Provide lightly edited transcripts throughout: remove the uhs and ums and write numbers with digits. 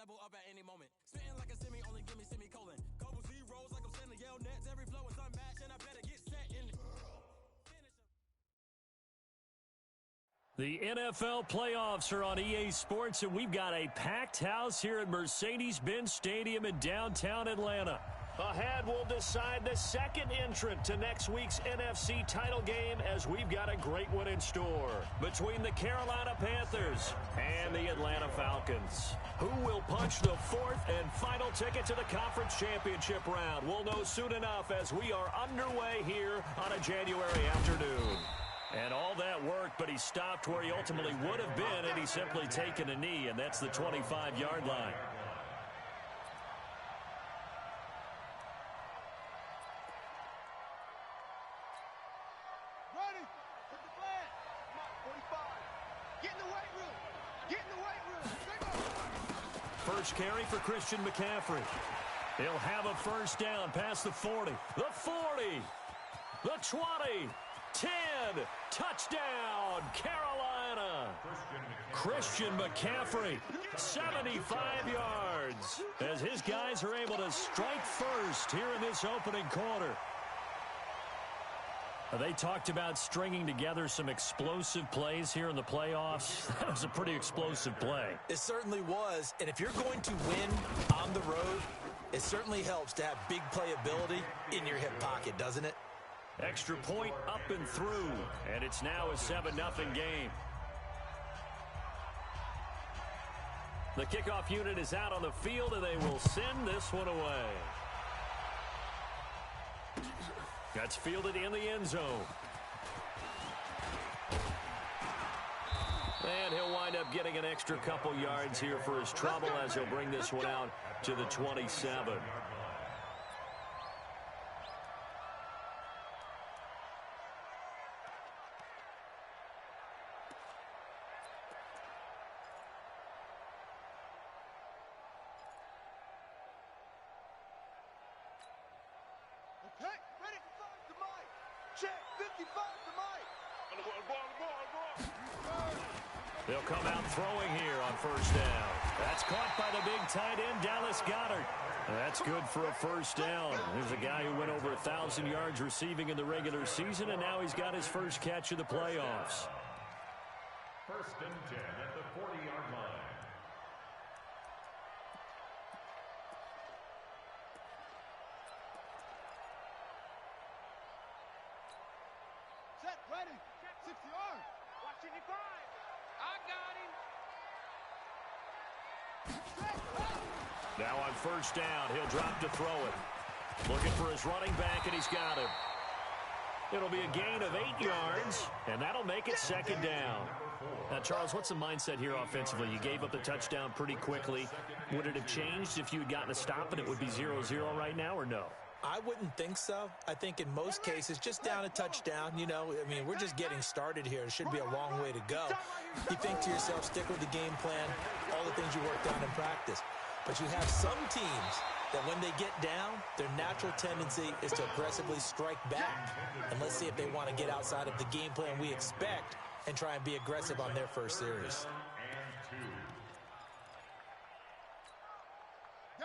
level up at any moment. Spitting like a semi, only give me semicolon. Couple zeros like I'm sending yell nets. Every flow is unmatched, and I better get set in. The NFL playoffs are on EA Sports, and we've got a packed house here at Mercedes-Benz Stadium in downtown Atlanta. Ahead, we'll decide the second entrant to next week's NFC title game, as we've got a great one in store between the Carolina Panthers and the Atlanta Falcons. Who will punch the fourth and final ticket to the conference championship round? We'll know soon enough as we are underway here on a January afternoon. And all that work, but he stopped where he ultimately would have been had he simply taken a knee, and that's the 25-yard line. Ready. Hit the flag. Come on, 45. Get in the weight room. Get in the weight room. First carry for Christian McCaffrey. He'll have a first down past the 40. The 40. The 20. 10. Touchdown, Carolina. Christian McCaffrey, 75 yards, as his guys are able to strike first here in this opening quarter. They talked about stringing together some explosive plays here in the playoffs. That was a pretty explosive play. It certainly was, and if you're going to win on the road, it certainly helps to have big playability in your hip pocket, doesn't it? Extra point up and through, and it's now a 7-0 game. The kickoff unit is out on the field, and they will send this one away. That's fielded in the end zone. And he'll wind up getting an extra couple yards here for his trouble as he'll bring this one out to the 27. Okay, ready? The mic. Check. 55 the mic. They'll come out throwing here on first down. That's caught by the big tight end, Dallas Goedert. That's good for a first down. There's a guy who went over 1,000 yards receiving in the regular season, and now he's got his first catch of the playoffs. First and 10 at the 40-yard line. Set. Ready. 60 yards. Watch 55. I got him. Now on first down, he'll drop to throw it. Looking for his running back, and he's got him. It'll be a gain of 8 yards, and that'll make it second down. Now, Charles, what's the mindset here offensively? You gave up the touchdown pretty quickly. Would it have changed if you had gotten a stop and it would be 0-0 right now, or no? I wouldn't think so. I think in most cases, just down a touchdown, you know, I mean, we're just getting started here. It should be a long way to go. You think to yourself, stick with the game plan, all the things you worked on in practice. But you have some teams that when they get down, their natural tendency is to aggressively strike back. And let's see if they want to get outside of the game plan we expect and try and be aggressive on their first series.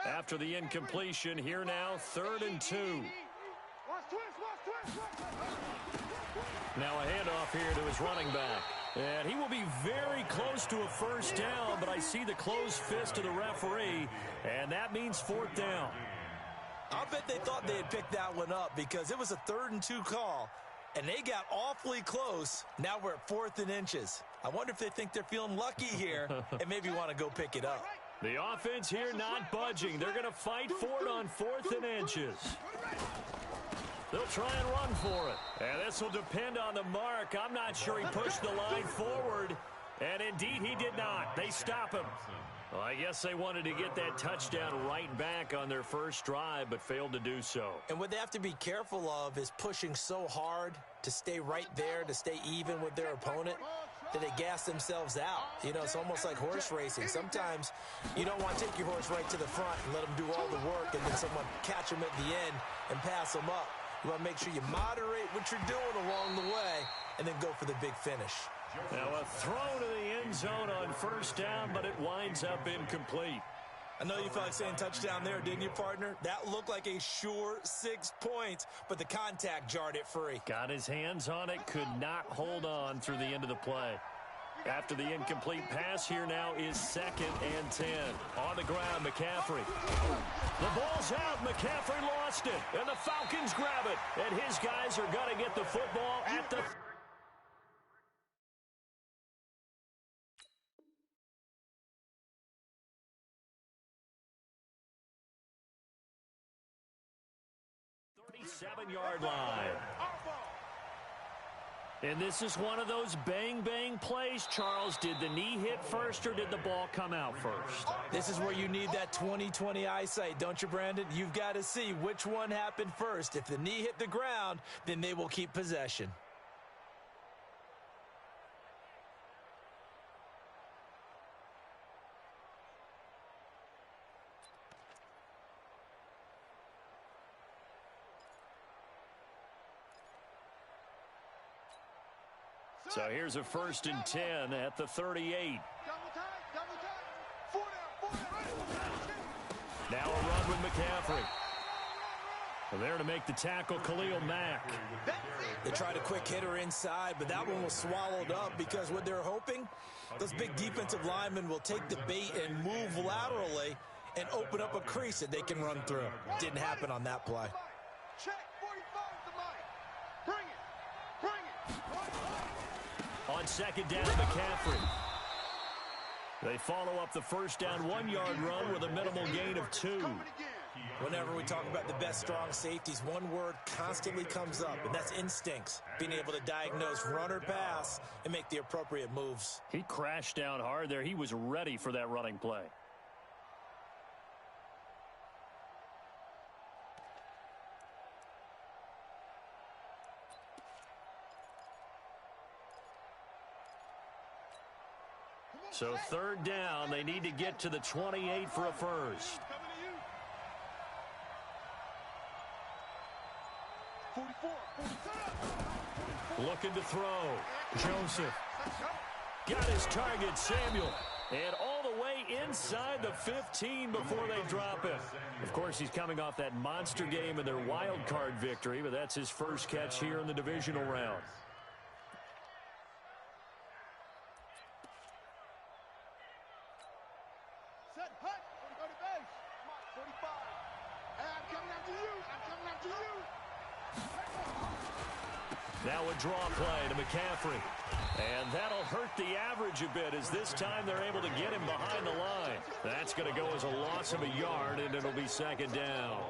After the incompletion, here now, 3rd and 2. Now a handoff here to his running back. And he will be very close to a first down, but I see the closed fist of the referee, and that means 4th down. I'll bet they thought they had picked that one up because it was a 3rd and 2 call, and they got awfully close. Now we're at 4th and inches. I wonder if they think they're feeling lucky here and maybe want to go pick it up. The offense here not budging. They're going to fight for it on 4th and inches. They'll try and run for it. And this will depend on the mark. I'm not sure he pushed the line forward. And indeed, he did not. They stop him. Well, I guess they wanted to get that touchdown right back on their first drive, but failed to do so. And what they have to be careful of is pushing so hard to stay right there, to stay even with their opponent, that they gas themselves out. You know, it's almost like horse racing. Sometimes you don't want to take your horse right to the front and let them do all the work and then someone catch them at the end and pass them up. You want to make sure you moderate what you're doing along the way and then go for the big finish. Now a throw to the end zone on first down, but it winds up incomplete. I know you felt like saying touchdown there, didn't you, partner? That looked like a sure 6 points, but the contact jarred it free. Got his hands on it, could not hold on through the end of the play. After the incomplete pass, here now is 2nd and 10. On the ground, McCaffrey. The ball's out. McCaffrey lost it, and the Falcons grab it. And his guys are going to get the football at the... Seven-yard line. And this is one of those bang-bang plays, Charles. Did the knee hit first or did the ball come out first? This is where you need that 20/20 eyesight, don't you, Brandon? You've got to see which one happened first. If the knee hit the ground, then they will keep possession. So here's a 1st and 10 at the 38. Now a run with McCaffrey. Well, there to make the tackle, Khalil Mack. They tried a quick hitter inside, but that one was swallowed up because what they're hoping, those big defensive linemen will take the bait and move laterally and open up a crease that they can run through. Didn't happen on that play. On 2nd down, McCaffrey. They follow up the 1st down 1-yard run with a minimal gain of 2. Whenever we talk about the best strong safeties, one word constantly comes up, and that's instincts. Being able to diagnose run or pass and make the appropriate moves. He crashed down hard there. He was ready for that running play. So 3rd down, they need to get to the 28 for a first. Looking to throw. Joseph. Got his target, Samuel. And all the way inside the 15 before they drop it. Of course, he's coming off that monster game in their wild card victory, but that's his first catch here in the divisional round. Now a draw play to McCaffrey. And that'll hurt the average a bit as this time they're able to get him behind the line. That's going to go as a loss of a yard, and it'll be 2nd down.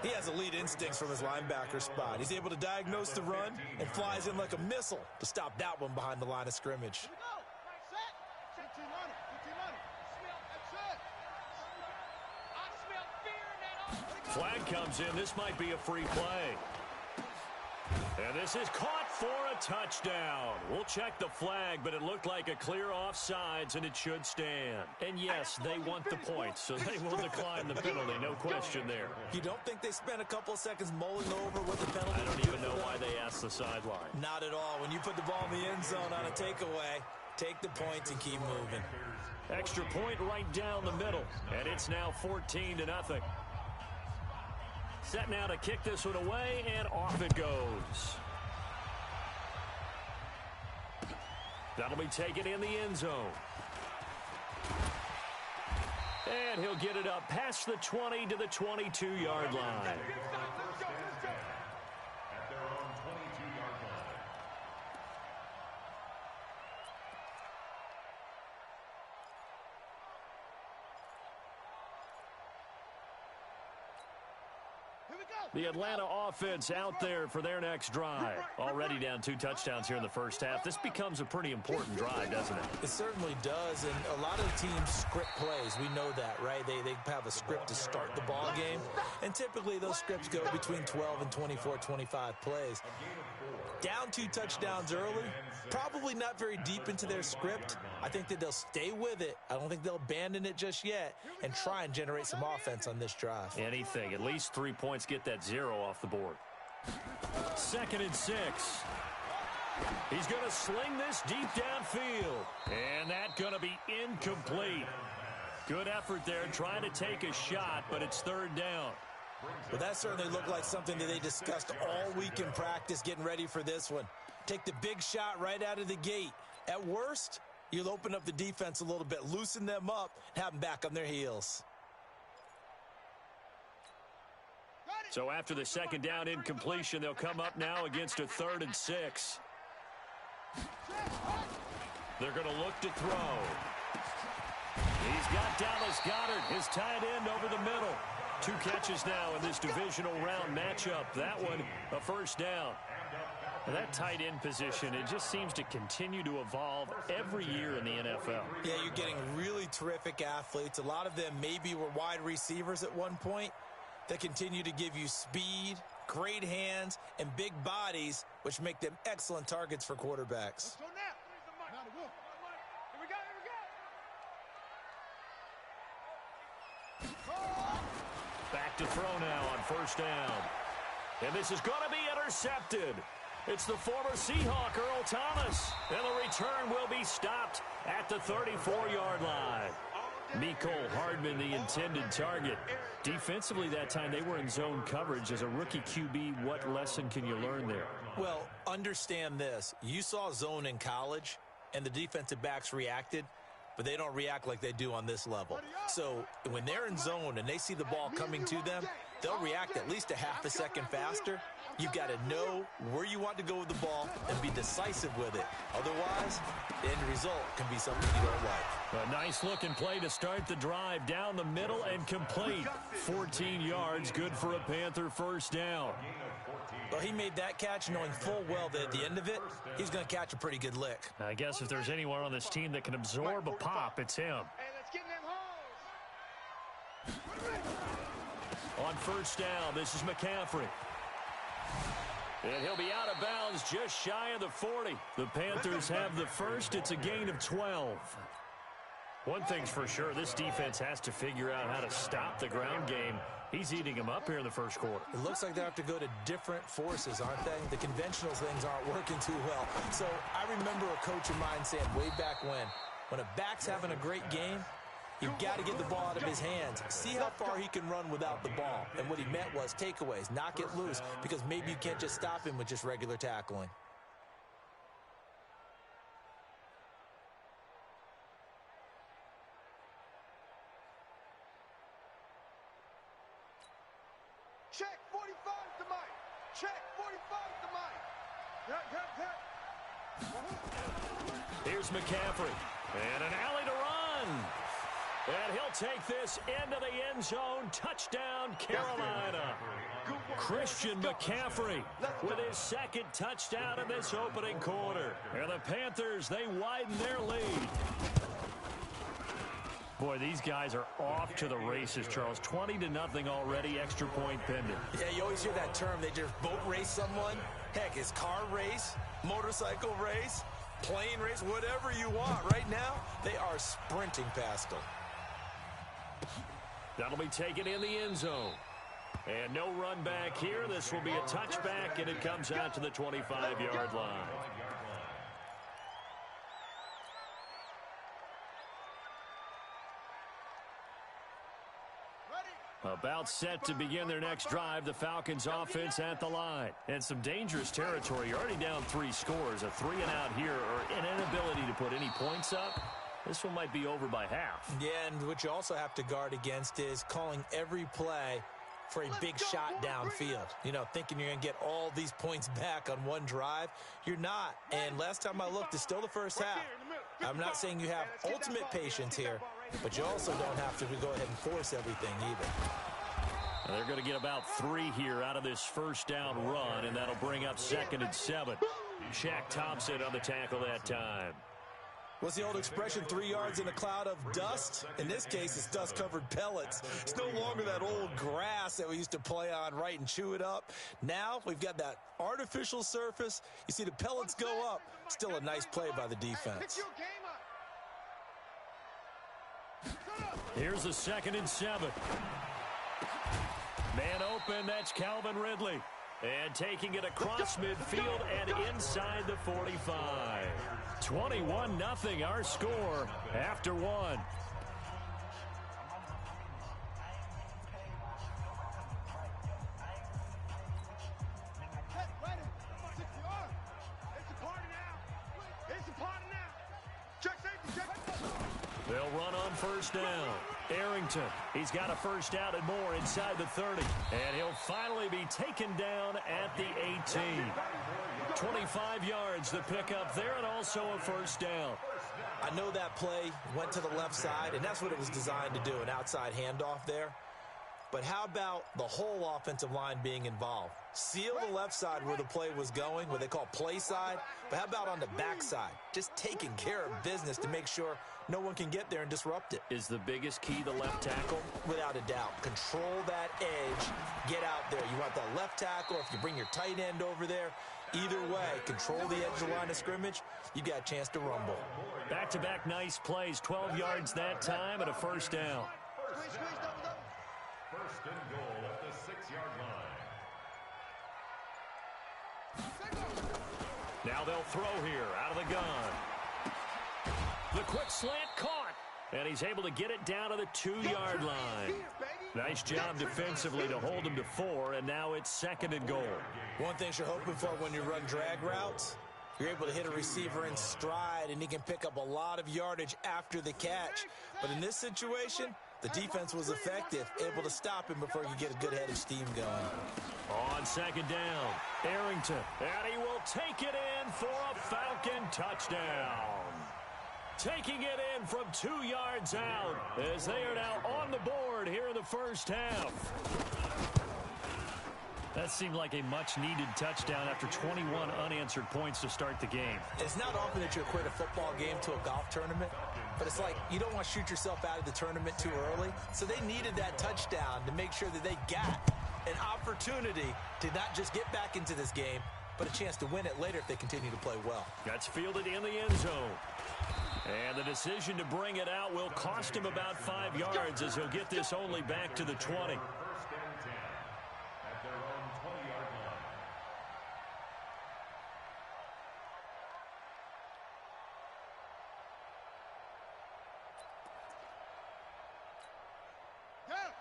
He has elite instincts from his linebacker spot. He's able to diagnose the run and flies in like a missile to stop that one behind the line of scrimmage. Flag comes in. This might be a free play. And this is caught for a touchdown. We'll check the flag, but it looked like a clear offsides, and it should stand. And yes, they want the points, so they will decline the penalty. No question there. You don't think they spent a couple of seconds mulling over what the penalty? I don't even know why they asked the sideline. Not at all. When you put the ball in the end zone on a takeaway, take the points and keep moving. Extra point right down the middle, and it's now 14-0. Set now to kick this one away, and off it goes. That'll be taken in the end zone. And he'll get it up past the 20 to the 22-yard line. The Atlanta offense out there for their next drive. Already down 2 touchdowns here in the first half. This becomes a pretty important drive, doesn't it? It certainly does, and a lot of the teams script plays. We know that, right? They have a script to start the ball game, and typically those scripts go between 12 and 24, 25 plays. Down 2 touchdowns early, probably not very deep into their script. I think that they'll stay with it. I don't think they'll abandon it just yet and try and generate some offense on this drive. Anything. At least 3 points, get that 0 off the board. 2nd and 6. He's going to sling this deep downfield. And that's going to be incomplete. Good effort there, trying to take a shot, but it's third down. Well, that certainly looked like something that they discussed all week in practice getting ready for this one. Take the big shot right out of the gate. At worst, you'll open up the defense a little bit, loosen them up, and have them back on their heels. So after the second down incompletion, they'll come up now against a 3rd and 6. They're going to look to throw. He's got Dallas Goedert, his tight end, over the middle. 2 catches now in this divisional round matchup. That one, a first down. That tight end position, it just seems to continue to evolve every year in the NFL. Yeah, you're getting really terrific athletes. A lot of them maybe were wide receivers at one point that continue to give you speed, great hands, and big bodies, which make them excellent targets for quarterbacks. Back to throw now on first down. And this is going to be intercepted. It's the former Seahawk, Earl Thomas. And the return will be stopped at the 34-yard line. Mecole Hardman, the intended target. Defensively that time, they were in zone coverage. As a rookie QB, what lesson can you learn there? Well, understand this. You saw zone in college, and the defensive backs reacted, but they don't react like they do on this level. So when they're in zone and they see the ball coming to them, they'll react at least a half a second faster. You've got to know where you want to go with the ball and be decisive with it. Otherwise, the end result can be something you don't like. A nice-looking play to start the drive down the middle and complete. 14 yards, good for a Panther first down. Well, he made that catch knowing full well that at the end of it, he's going to catch a pretty good lick. I guess if there's anyone on this team that can absorb a pop, it's him. On first down, this is McCaffrey. And he'll be out of bounds just shy of the 40. The Panthers have the first. It's a gain of 12. One thing's for sure, this defense has to figure out how to stop the ground game. He's eating them up here in the first quarter. It looks like they have to go to different forces, aren't they? The conventional things aren't working too well. So I remember a coach of mine saying way back when a back's having a great game, you've got to get the ball out of his hands. See how far he can run without the ball. And what he meant was takeaways, knock it loose, because maybe you can't just stop him with just regular tackling. Check 45 to Mike. Check 45 to Mike. Here's McCaffrey. And an alley to run. And he'll take this into the end zone. Touchdown, Carolina. Christian McCaffrey with his second touchdown in this opening quarter. And the Panthers, they widen their lead. Boy, these guys are off to the races, Charles. 20-0 already, extra point pending. Yeah, you always hear that term. They just boat race someone. Heck, it's car race, motorcycle race, plane race, whatever you want. Right now, they are sprinting past them. That'll be taken in the end zone. And no run back here. This will be a touchback, and it comes out to the 25-yard line. About set to begin their next drive, the Falcons offense at the line. And some dangerous territory. You're already down 3 scores. A 3-and-out here, or an inability to put any points up. This one might be over by half. Yeah, and what you also have to guard against is calling every play for a big shot downfield. You know, thinking you're going to get all these points back on one drive. You're not. And last time I looked, it's still the first half. I'm not saying you have ultimate patience here, but you also don't have to go ahead and force everything either. And they're going to get about 3 here out of this first down run, and that'll bring up 2nd and 7. Shaq Thompson on the tackle that time. What's the old expression, 3 yards in a cloud of dust? In this case, it's dust-covered pellets. It's no longer that old grass that we used to play on, right, and chew it up. Now we've got that artificial surface. You see the pellets go up. Still a nice play by the defense. Here's the 2nd and 7. Man open, that's Calvin Ridley. And taking it across midfield and inside the 45. 21-0 our score after 1. They'll run on first down. Arrington, he's got a first down and more inside the 30. And he'll finally be taken down at the 18. 25 yards the pickup there, and also a first down. I know that play went to the left side, and that's what it was designed to do, an outside handoff there. But how about the whole offensive line being involved? Seal the left side where the play was going, what they call play side. But how about on the back side? Just taking care of business to make sure no one can get there and disrupt it. Is the biggest key the left tackle? Without a doubt. Control that edge. Get out there. You want that left tackle. If you bring your tight end over there, either way, control the edge of the line of scrimmage. You got a chance to rumble. Back-to-back nice plays. 12 yards that time and a first down. First and goal at the 6-yard line. Now they'll throw here out of the gun. The quick slant caught. And he's able to get it down to the 2-yard line. Nice job defensively to hold him to 4, and now it's second and goal. One thing you're hoping for when you run drag routes, you're able to hit a receiver in stride, and he can pick up a lot of yardage after the catch. But in this situation, the defense was effective, able to stop him before he could get a good head of steam going. On second down, Arrington, and he will take it in for a Falcon touchdown. Taking it in from 2 yards out as they are now on the board here in the first half. That seemed like a much-needed touchdown after 21 unanswered points to start the game. It's not often that you equate a football game to a golf tournament, but it's like you don't want to shoot yourself out of the tournament too early. So they needed that touchdown to make sure that they got an opportunity to not just get back into this game, but a chance to win it later if they continue to play well. That's fielded in the end zone. And the decision to bring it out will cost him about 5 yards as he'll get this only back to the 20. First and 10 at their own 20-yard line.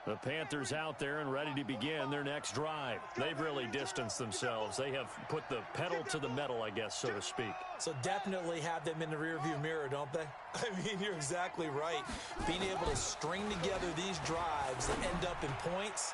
The Panthers out there and ready to begin their next drive. They've really distanced themselves. They have put the pedal to the metal, I guess, so to speak. So definitely have them in the rearview mirror, don't they? I mean, you're exactly right. Being able to string together these drives that end up in points,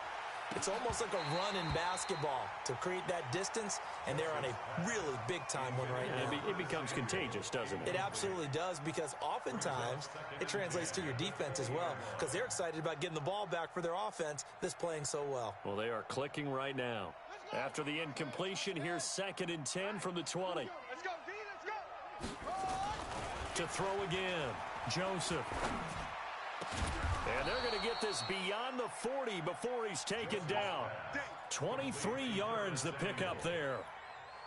it's almost like a run in basketball to create that distance, and they're on a really big-time one right now. It becomes contagious, doesn't it? It absolutely does, because oftentimes it translates to your defense as well, because they're excited about getting the ball back for their offense that's playing so well. Well, they are clicking right now. After the incompletion, here's second and 10 from the 20. Let's go, D, let's go. To throw again, Joseph. And they're going to get this beyond the 40 before he's taken down. 23 yards the pickup there.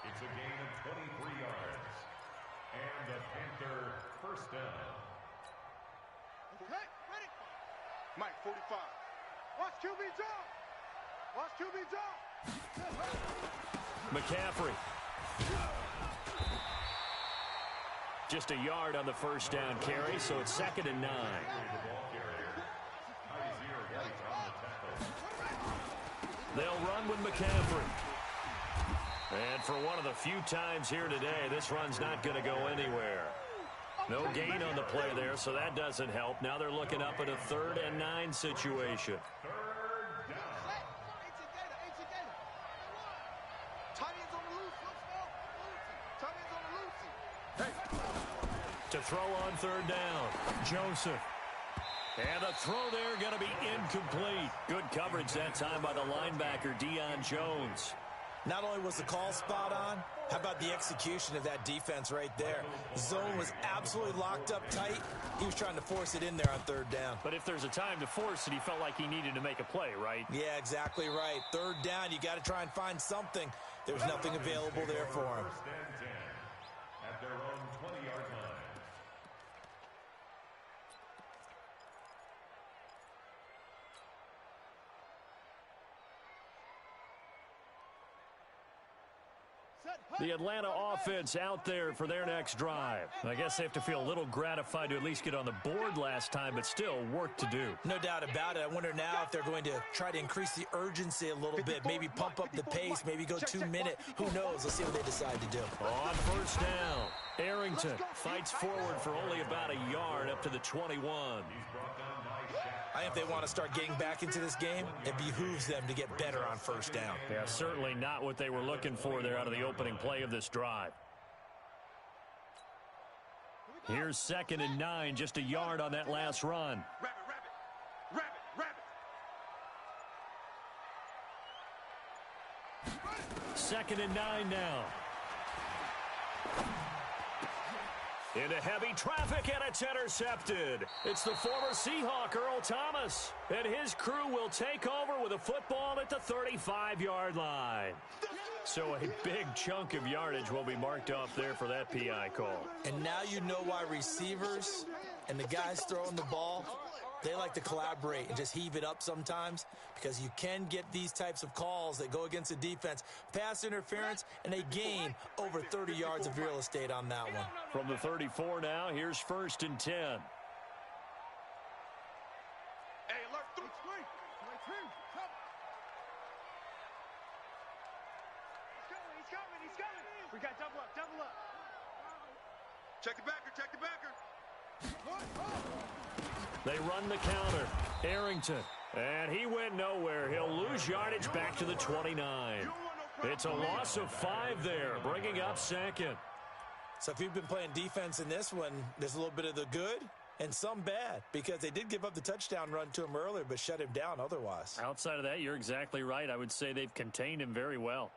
It's a gain of 23 yards. And the Panther first down. Okay, ready? Mike, 45. Watch QB jump. Watch QB jump. McCaffrey. Just a yard on the first down carry, so it's second and 9. They'll run with McCaffrey. And for one of the few times here today, this run's not going to go anywhere. No gain on the play there, so that doesn't help. Now they're looking up at a 3rd and 9 situation. To throw on 3rd down, Joseph. And the throw there going to be incomplete. Good coverage that time by the linebacker, Deion Jones. Not only was the call spot on, how about the execution of that defense right there? Zone was absolutely locked up tight. He was trying to force it in there on 3rd down. But if there's a time to force it, he felt like he needed to make a play, right? Yeah, exactly right. 3rd down, you got to try and find something. There was nothing available there for him. First and 10 at their own 20-yard line. The Atlanta offense out there for their next drive. I guess they have to feel a little gratified to at least get on the board last time, but still work to do. No doubt about it. I wonder now if they're going to try to increase the urgency a little bit, maybe pump up the pace, maybe go 2-minute. Who knows? Let's see what they decide to do. On first down, Arrington fights forward for only about a yard up to the 21. I think if they want to start getting back into this game, it behooves them to get better on first down. Yeah, certainly not what they were looking for there out of the opening play of this drive. Here's 2nd and 9, just a yard on that last run. Second and 9 now. Into heavy traffic, and it's intercepted. It's the former Seahawk, Earl Thomas. And his crew will take over with a football at the 35-yard line. So a big chunk of yardage will be marked off there for that PI call. And now you know why receivers and the guys throwing the ball, they like to collaborate and just heave it up sometimes, because you can get these types of calls that go against the defense. Pass interference, and they gain over 30 yards of real estate on that one. From the 34 now, here's 1st and 10. Hey, alert, 3. He's coming. We got double up. Check the backer. They run the counter. Arrington. And he went nowhere. He'll lose yardage back to the 29. It's a loss of 5 there, bringing up 2nd. So if you've been playing defense in this one, there's a little bit of the good and some bad, because they did give up the touchdown run to him earlier, but shut him down otherwise. Outside of that, you're exactly right. I would say they've contained him very well.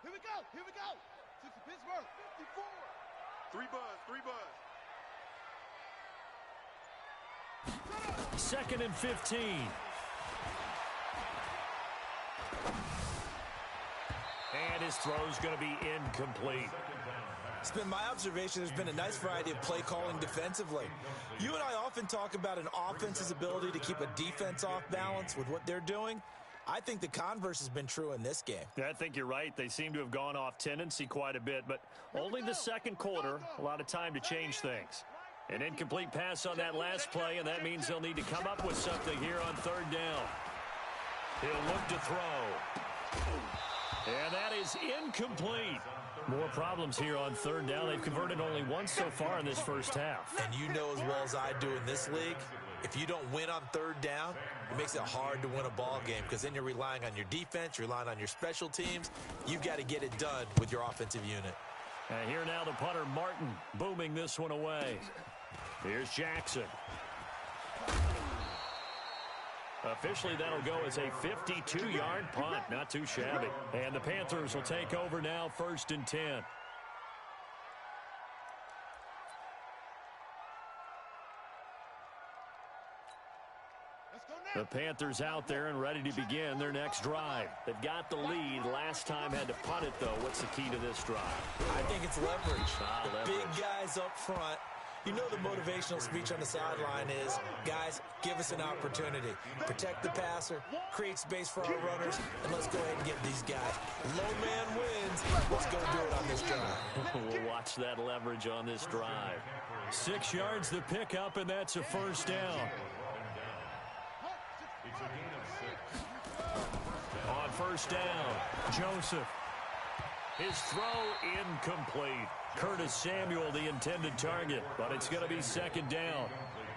Here we go. To Pittsburgh, 54. 3 buzz. 2nd and 15. And his throw's going to be incomplete. It's been my observation there's been a nice variety of play calling defensively. You and I often talk about an offense's ability to keep a defense off balance with what they're doing. I think the converse has been true in this game. I think you're right. They seem to have gone off tendency quite a bit, but only the second quarter, a lot of time to change things. An incomplete pass on that last play, and that means they'll need to come up with something here on 3rd down. He'll look to throw. And that is incomplete. More problems here on 3rd down. They've converted only once so far in this first half. And you know as well as I do in this league, if you don't win on 3rd down, it makes it hard to win a ball game, because then you're relying on your defense, you're relying on your special teams. You've got to get it done with your offensive unit. And here now the punter, Martin, booming this one away. Here's Jackson. Officially, that'll go as a 52-yard punt. Not too shabby. And the Panthers will take over now, 1st and 10. The Panthers out there and ready to begin their next drive. They've got the lead. Last time had to punt it, though. What's the key to this drive? I think it's leverage. The Leverage. big guys up front. You know the motivational speech on the sideline is, guys, give us an opportunity. Protect the passer, create space for our runners, and let's go ahead and get these guys. Low man wins. Let's go do it on this drive. We'll watch that leverage on this drive. 6 yards the pickup, and that's a 1st down. On 1st down, Joseph. His throw incomplete. Curtis Samuel, the intended target, but it's going to be 2nd down.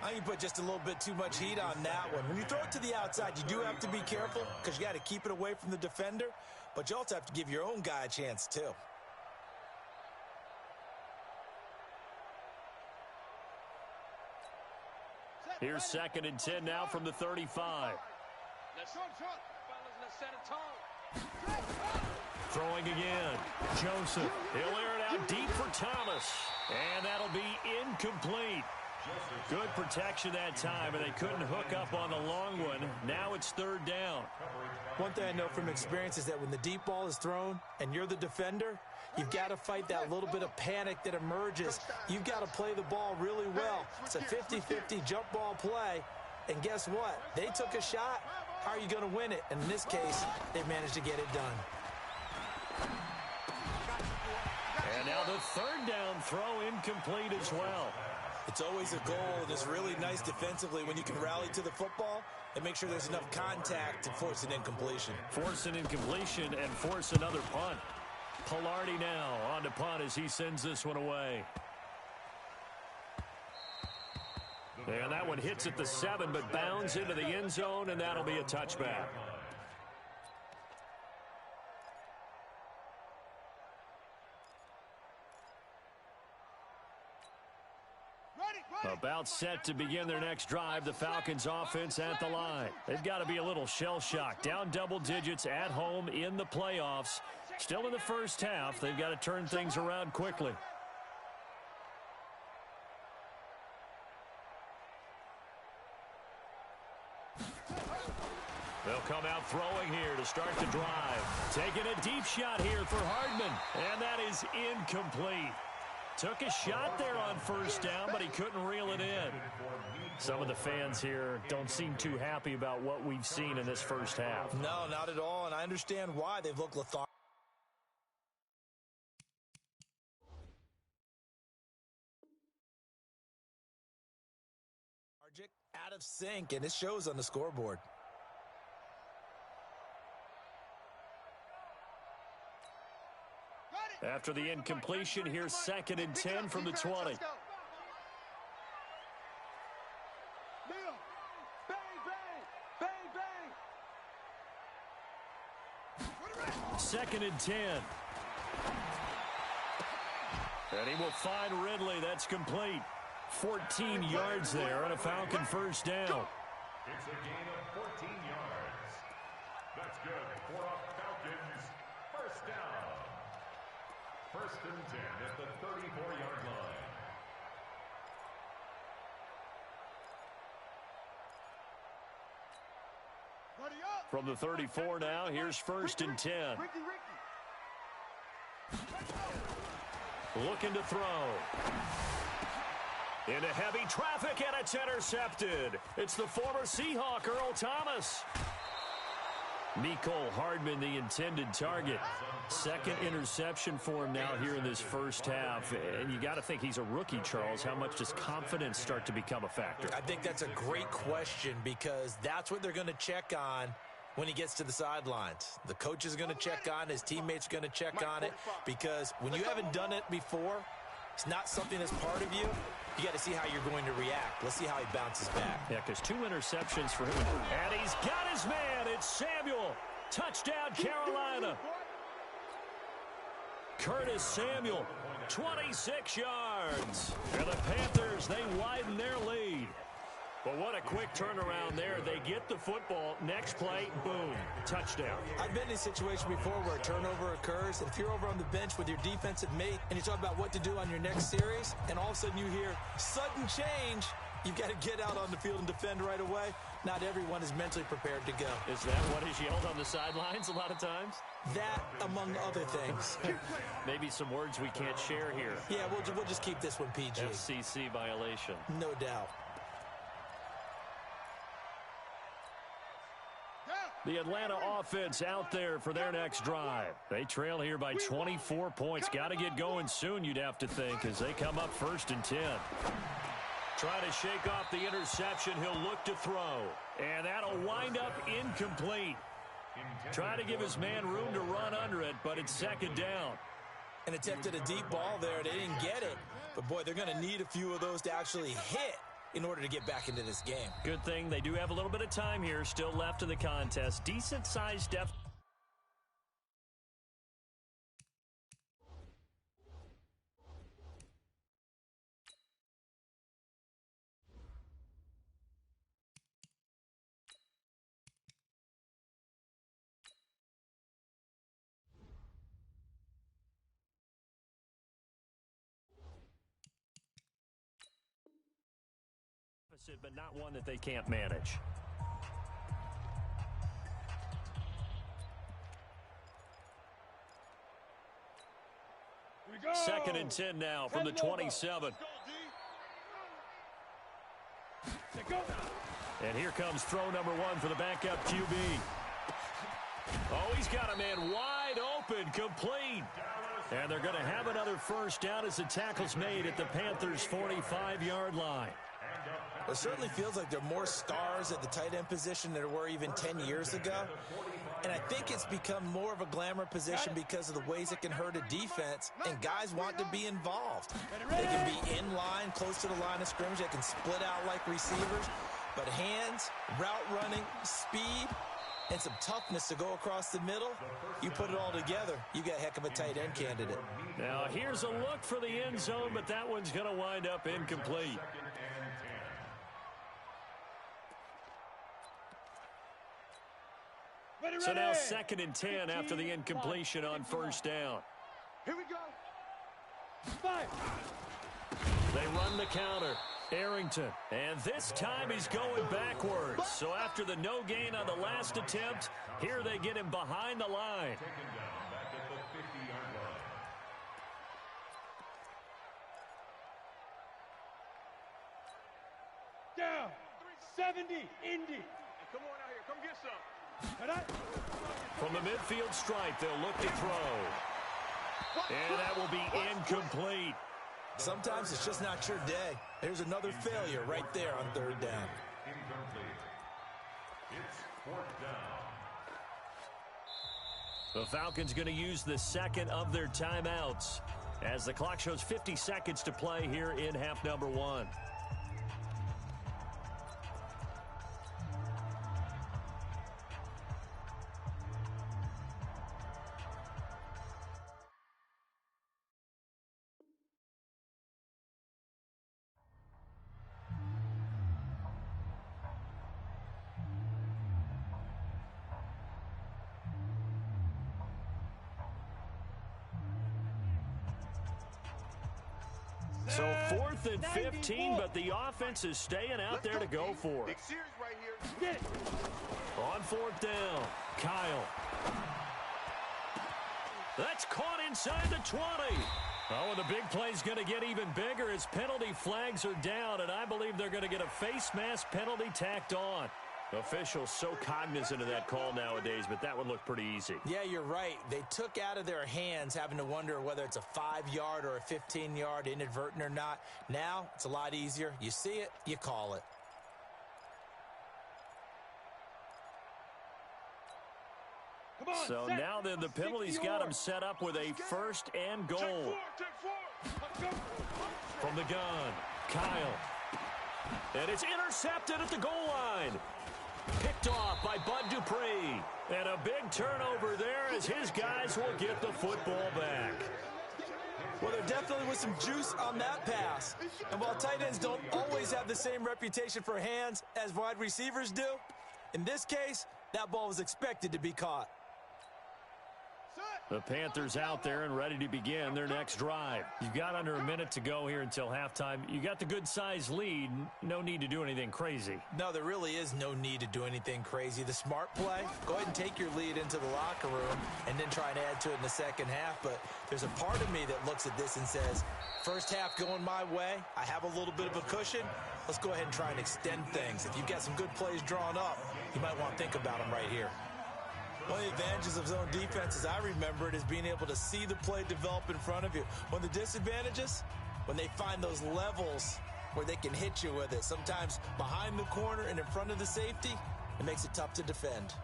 I think you put just a little bit too much heat on that one. When you throw it to the outside, you do have to be careful, because you got to keep it away from the defender, but you also have to give your own guy a chance too. Here's 2nd and 10 now from the 35. Throwing again. Joseph. He'll air it out deep for Thomas. And that'll be incomplete. Good protection that time, and they couldn't hook up on the long one. Now it's 3rd down. One thing I know from experience is that when the deep ball is thrown and you're the defender, you've got to fight that little bit of panic that emerges. You've got to play the ball really well. It's a 50-50 jump ball play. And guess what? They took a shot. How are you going to win it? And in this case, they managed to get it done. And now the 3rd down throw incomplete as well. It's always a goal, and it's really nice defensively when you can rally to the football and make sure there's enough contact to force an incompletion. Force an incompletion and force another punt. Pilardi now on to punt as he sends this one away. And that one hits at the 7, but bounds into the end zone, and that'll be a touchback. About set to begin their next drive, the Falcons offense at the line. They've got to be a little shell-shocked. Down double digits at home in the playoffs. Still in the first half. They've got to turn things around quickly. They'll come out throwing here to start the drive. Taking a deep shot here for Hardman. And that is incomplete. Took a shot there on first down, but he couldn't reel it in. Some of the fans here don't seem too happy about what we've seen in this first half. No, not at all, and I understand why. They've looked lethargic. Out of sync, and it shows on the scoreboard. After the incompletion, here's 2nd and 10 from the 20. Second and 10. And he will find Ridley. That's complete. 14 yards there on a Falcon first down. It's a gain of 14 yards. That's good for a Falcons first down. 1st and 10 at the 34-yard line. From the 34 now, here's 1st and 10. Looking to throw. Into heavy traffic, and it's intercepted. It's the former Seahawk, Earl Thomas. Mecole Hardman, the intended target. 2nd interception for him now here in this first half. And you got to think he's a rookie, Charles. How much does confidence start to become a factor? I think that's a great question because that's what they're going to check on when he gets to the sidelines. The coach is going to check on, his teammates are going to check on it, because when you haven't done it before, it's not something that's part of you. You got to see how you're going to react. Let's see how he bounces back. Yeah, because 2 interceptions for him. And he's got his man. It's Samuel. Touchdown, Carolina. Curtis Samuel, 26 yards. And the Panthers, they widen their lead. But what a quick turnaround there. They get the football. Next play, boom, touchdown. I've been in a situation before where a turnover occurs, and if you're over on the bench with your defensive mate and you talk about what to do on your next series, and all of a sudden you hear sudden change, you've got to get out on the field and defend right away. Not everyone is mentally prepared to go. Is that what is yelled on the sidelines a lot of times? That, among other things. Maybe some words we can't share here. Yeah, we'll just keep this one PG. FCC violation. No doubt. The Atlanta offense out there for their next drive. They trail here by 24 points. Got to get going soon, you'd have to think, as they come up 1st and 10. Try to shake off the interception. He'll look to throw. And that'll wind up incomplete. Try to give his man room to run under it, but it's 2nd down. And attempted a deep ball there. They didn't get it. But, boy, they're going to need a few of those to actually hit in order to get back into this game. Good thing they do have a little bit of time here still left in the contest. Decent-sized depth. But not one that they can't manage. Second and 10 now from the 27. And here comes throw number 1 for the backup QB. Oh, he's got a man wide open, complete. And they're going to have another first down as the tackle's made at the Panthers' 45-yard line. It certainly feels like there are more stars at the tight end position than there were even 10 years ago. And I think it's become more of a glamour position because of the ways it can hurt a defense, and guys want to be involved. They can be in line, close to the line of scrimmage. They can split out like receivers. But hands, route running, speed, and some toughness to go across the middle, you put it all together, you got a heck of a tight end candidate. Now here's a look for the end zone, but that one's going to wind up incomplete. So now 2nd and 10 after the incompletion on first down. Here we go. 5. They run the counter. Arrington. And this time he's going backwards. So after the no gain on the last attempt, here they get him behind the line. Taken down back at the 50-yard line. Down. 70. Indy. Come on out here. Come get some. From the midfield stripe, they'll look to throw. And that will be incomplete. Sometimes it's just not your day. There's another failure right there on 3rd down. Incomplete. It's 4th down. The Falcons going to use the 2nd of their timeouts as the clock shows 50 seconds to play here in half number 1. So 4th and 15, but the offense is staying out there to go for it. On 4th down, Kyle. That's caught inside the 20. Oh, and the big play's going to get even bigger as penalty flags are down, and I believe they're going to get a face mask penalty tacked on. Officials so cognizant of that call nowadays, but that would look pretty easy. Yeah, you're right. They took out of their hands having to wonder whether it's a 5-yard or a 15-yard inadvertent or not. Now, it's a lot easier. You see it, you call it. So now then, the penalty's got him set up with a 1st and goal. From the gun, Kyle. And it's intercepted at the goal line. Picked off by Bud Dupree. And a big turnover there as his guys will get the football back. Well, there definitely was some juice on that pass. And while tight ends don't always have the same reputation for hands as wide receivers do, in this case, that ball was expected to be caught. The Panthers out there and ready to begin their next drive. You've got under a minute to go here until halftime. You got the good-sized lead. No need to do anything crazy. No, there really is no need to do anything crazy. The smart play, go ahead and take your lead into the locker room and then try and add to it in the second half. But there's a part of me that looks at this and says, first half going my way, I have a little bit of a cushion. Let's go ahead and try and extend things. If you've got some good plays drawn up, you might want to think about them right here. One of the advantages of zone defense, as I remember it, is being able to see the play develop in front of you. One of the disadvantages, when they find those levels where they can hit you with it, sometimes behind the corner and in front of the safety, it makes it tough to defend.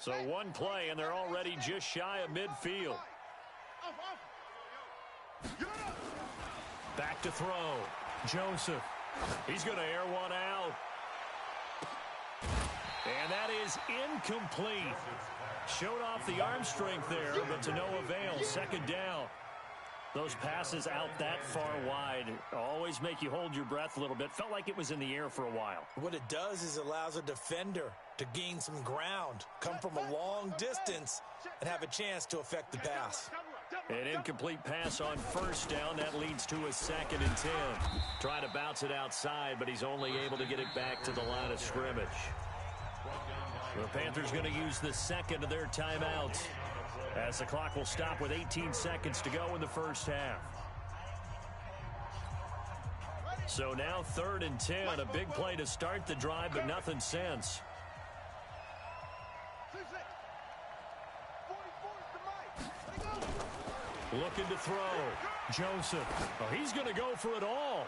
So one play, and they're already just shy of midfield. Back to throw. Joseph. He's going to air one out. And that is incomplete. Showed off the arm strength there, but to no avail. 2nd down. Those passes out that far wide always make you hold your breath a little bit. Felt like it was in the air for a while. What it does is it allows a defender to gain some ground, come from a long distance, and have a chance to affect the pass. An incomplete pass on 1st down. That leads to a 2nd and 10. Trying to bounce it outside, but he's only able to get it back to the line of scrimmage. The Panthers going to use the 2nd of their timeouts as the clock will stop with 18 seconds to go in the first half. So now 3rd and 10, a big play to start the drive, but nothing since. Looking to throw. Joseph. Oh, he's going to go for it all.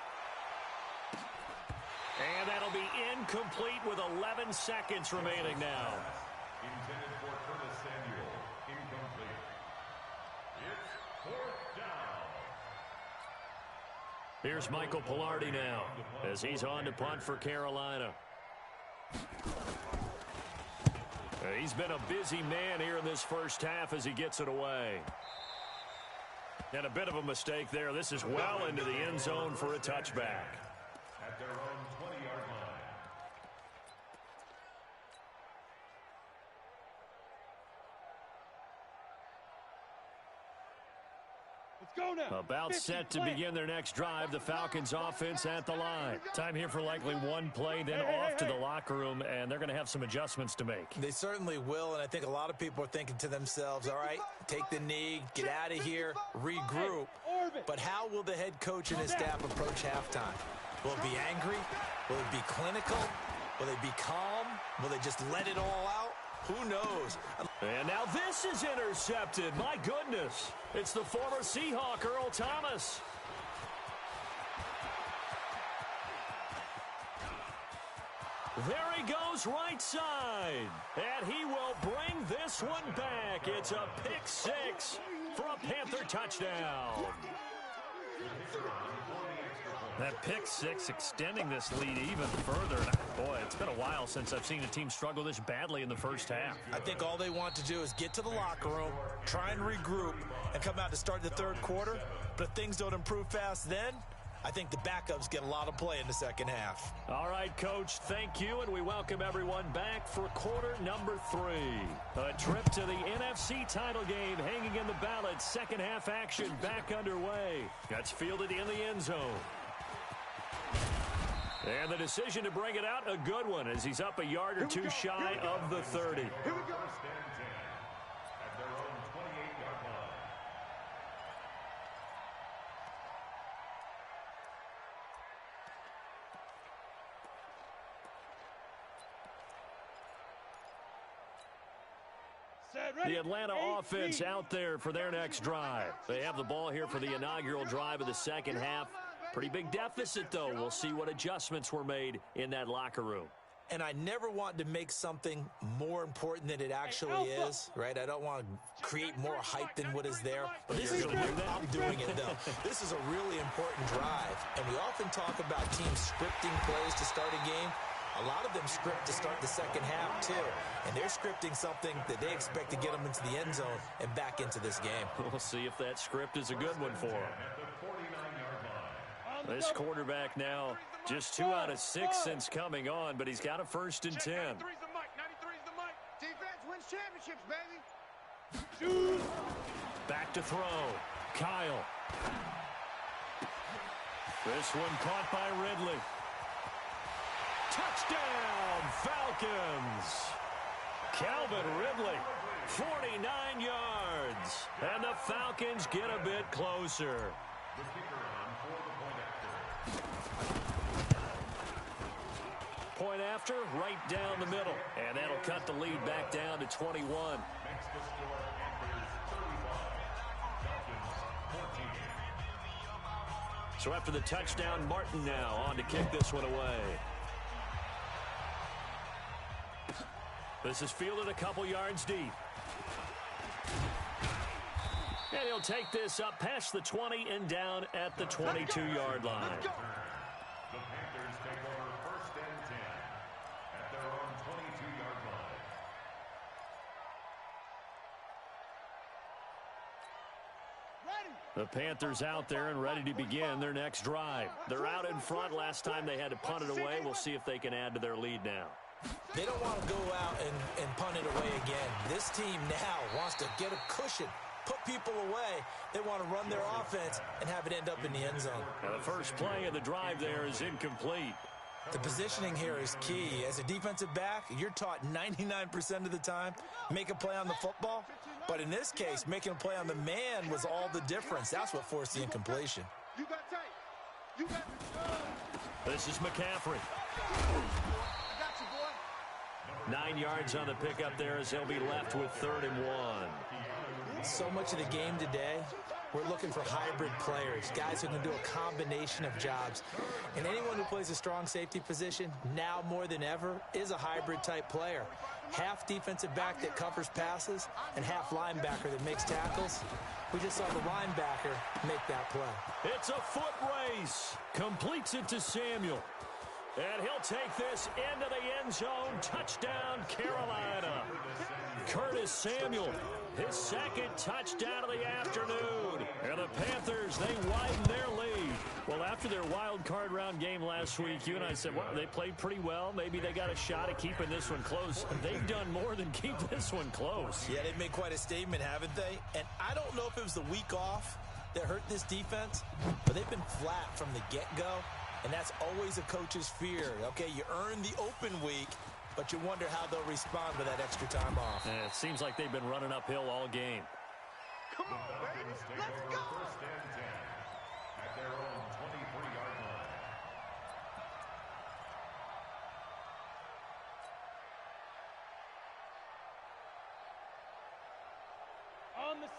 incomplete with 11 seconds remaining now. Intended for Curtis Samuel. Incomplete. It's fourth down. Here's Michael Pilardi now as he's on to punt for Carolina. He's been a busy man here in this first half as he gets it away. And a bit of a mistake there. This is well into the end zone for a touchback. At their own 20-yard line. Let's go now. About set to begin their next drive. The Falcons offense at the line. Time here for likely one play, then off to the locker room, and they're going to have some adjustments to make. They certainly will, and I think a lot of people are thinking to themselves, all right, take the knee, get out of here, regroup. But how will the head coach and his staff approach halftime? Will it be angry? Will it be clinical? Will they be calm? Will they just let it all out? Who knows? And now this is intercepted. My goodness. It's the former Seahawk, Earl Thomas. There he goes right side. And he will bring this one back. It's a pick six for a Panther touchdown. That pick six extending this lead even further. And boy, it's been a while since I've seen a team struggle this badly in the first half. I think all they want to do is get to the locker room, try and regroup, and come out to start the third quarter. But if things don't improve fast then, I think the backups get a lot of play in the second half. All right, Coach, thank you, and we welcome everyone back for quarter number 3. A trip to the NFC title game hanging in the balance. Second half action back underway. That's fielded in the end zone. And the decision to bring it out, a good one, as he's up a yard or two shy of the 30. Here we go. First and 10 at their own 28-yard line. The Atlanta offense out there for their next drive. They have the ball here for the inaugural drive of the second half. Pretty big deficit, though. We'll see what adjustments were made in that locker room. And I never want to make something more important than it actually is, right? I don't want to create more hype than what is there. But this is, I'm doing it, though. This is a really important drive. And we often talk about teams scripting plays to start a game. A lot of them script to start the second half, too. And they're scripting something that they expect to get them into the end zone and back into this game. We'll see if that script is a good one for them. This quarterback now just 2 out of 6 since coming on, but he's got a first and 10. 93's the mic. 93's the mic. Defense wins championships, baby. Shoot. Back to throw. Kyle. This one caught by Ridley. Touchdown, Falcons. Calvin Ridley, 49 yards. And the Falcons get a bit closer. The kicker on for the point after. Point after, right down the middle. And that'll cut the lead back down to 21. Makes the score Panthers 35, Falcons 14. So after the touchdown, Martin now on to kick this one away. This is fielded a couple yards deep. And he'll take this up past the 20 and down at the 22-yard line. The Panthers take over first and 10 at their own 22-yard line. The Panthers out there and ready to begin their next drive. They're out in front. Last time they had to punt it away. We'll see if they can add to their lead now. They don't want to go out and punt it away again. This team now wants to get a cushion, put people away. They want to run their offense and have it end up in the end zone. Now the first play of the drive there is incomplete. The positioning here is key. As a defensive back, you're taught 99% of the time, make a play on the football. But in this case, making a play on the man was all the difference. That's what forced the incompletion. You got tight. You got This is McCaffrey. 9 yards on the pickup there as he'll be left with 3rd and 1. So much of the game today We're looking for hybrid players, guys who can do a combination of jobs. And anyone who plays a strong safety position, now more than ever, is a hybrid-type player. Half defensive back that covers passes and half linebacker that makes tackles. We just saw the linebacker make that play. It's a foot race. Completes it to Samuel. And he'll take this into the end zone. Touchdown, Carolina. Curtis Samuel, his second touchdown of the afternoon. And the Panthers, they widen their lead. Well, after their wild card round game last week, you and I said, well, they played pretty well. Maybe they got a shot at keeping this one close. They've done more than keep this one close. Yeah, they've made quite a statement, haven't they? And I don't know if it was the week off that hurt this defense, but they've been flat from the get-go. And that's always a coach's fear. Okay, you earn the open week, but you wonder how they'll respond with that extra time off. And it seems like they've been running uphill all game. Come on, baby. Let's go. First and 10 at their own 23-yard line.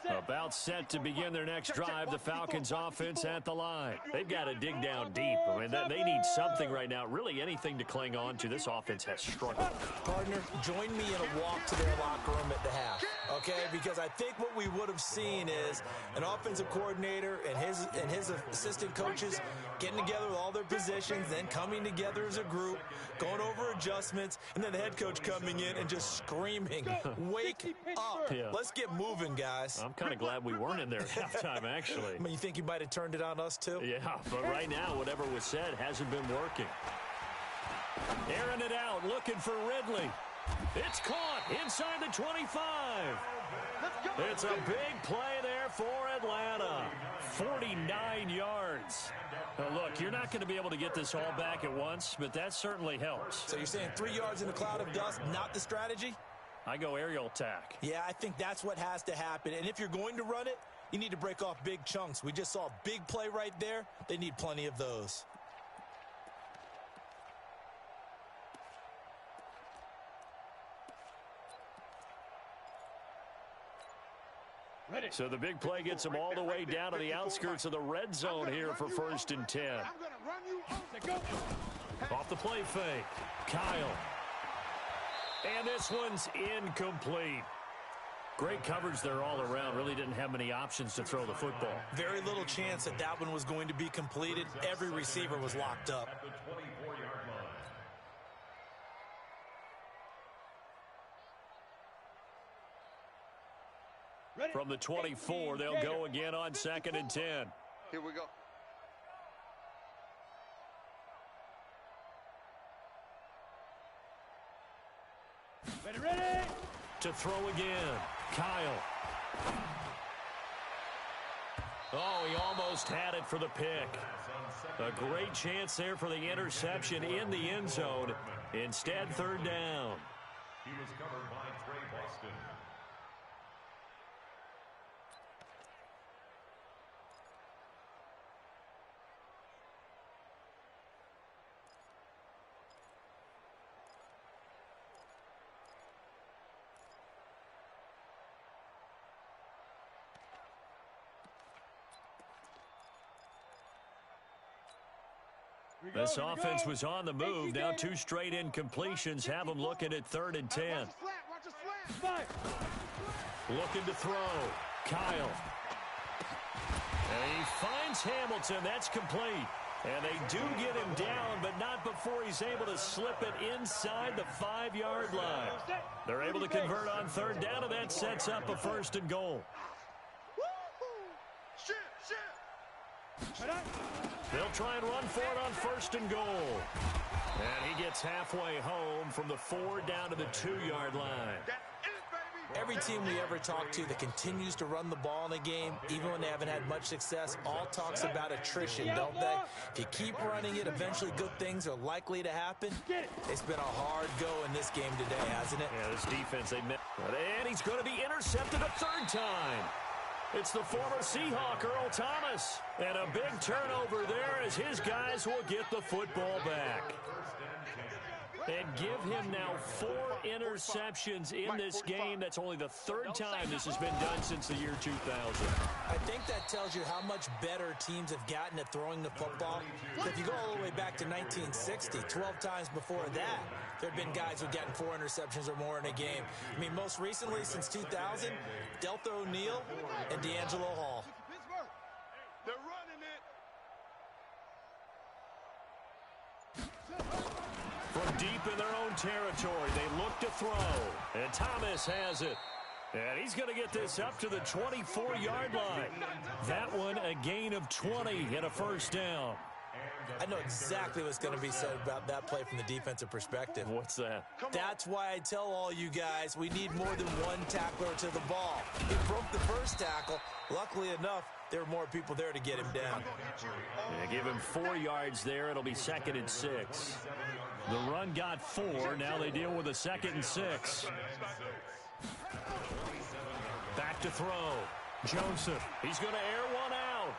About set to begin their next drive, the Falcons offense at the line. They've got to dig down deep. I mean, they need something right now, really anything to cling on to. This offense has struggled. Partner, join me in a walk to their locker room at the half, okay? Because I think what we would have seen is an offensive coordinator and his assistant coaches getting together with all their positions, then coming together as a group, going over adjustments, and then the head coach coming in and just screaming, wake up. Yeah. Let's get moving, guys. I'm kind of glad we weren't in there at halftime, actually. I mean, you think he might have turned it on us, too? Yeah, but right now, whatever was said hasn't been working. Airing it out, looking for Ridley. It's caught inside the 25. It's a big play there for Atlanta. 49 yards. Now, look, you're not going to be able to get this all back at once, but that certainly helps. So you're saying 3 yards in a cloud of dust, not the strategy? I go aerial attack. Yeah, I think that's what has to happen. And if you're going to run it, you need to break off big chunks. We just saw a big play right there. They need plenty of those. So the big play gets them all the way down to the outskirts of the red zone here for 1st and 10. Off the play fake. Kyle. And this one's incomplete. Great coverage there all around. Really didn't have many options to throw the football. Very little chance that that one was going to be completed. Every receiver was locked up. At the 24-yard line. From the 24, they'll go again on 2nd and 10. Here we go. Ready. To throw again. Kyle. Oh, he almost had it for the pick. A great chance there for the interception in the end zone. Instead, 3rd down. He was covered by Trey Boston. This offense was on the move. Now 2 straight incompletions have them looking at 3rd and 10. Looking to throw. Kyle. And he finds Hamilton. That's complete. And they do get him down, but not before he's able to slip it inside the 5-yard line. They're able to convert on 3rd down, and that sets up a 1st and goal. They'll try and run for it on 1st and goal. And he gets halfway home from the 4 down to the 2-yard line. Every team we ever talk to that continues to run the ball in a game, even when they haven't had much success, all talks about attrition, don't they? If you keep running it, eventually good things are likely to happen. It's been a hard go in this game today, hasn't it? Yeah, this defense, they met. And he's going to be intercepted a 3rd time. It's the former Seahawk, Earl Thomas. And a big turnover there as his guys will get the football back. And give him now 4 interceptions in this game. That's only the third time this has been done since the year 2000. I think that tells you how much better teams have gotten at throwing the football. If you go all the way back to 1960, 12 times before that, there have been guys who've gotten 4 interceptions or more in a game. I mean, most recently, since 2000, Delta O'Neal and D'Angelo Hall. They're running it. From deep in their own territory, they look to throw. And Thomas has it. And he's going to get this up to the 24-yard line. That one, a gain of 20 and a first down. I know exactly what's going to be said about that play from the defensive perspective. What's that? That's why I tell all you guys we need more than one tackler to the ball. He broke the first tackle. Luckily enough, there were more people there to get him down. Yeah, give him 4 yards there. It'll be 2nd and 6. The run got 4. Now they deal with a 2nd and 6. Back to throw. Joseph. He's going to air one out.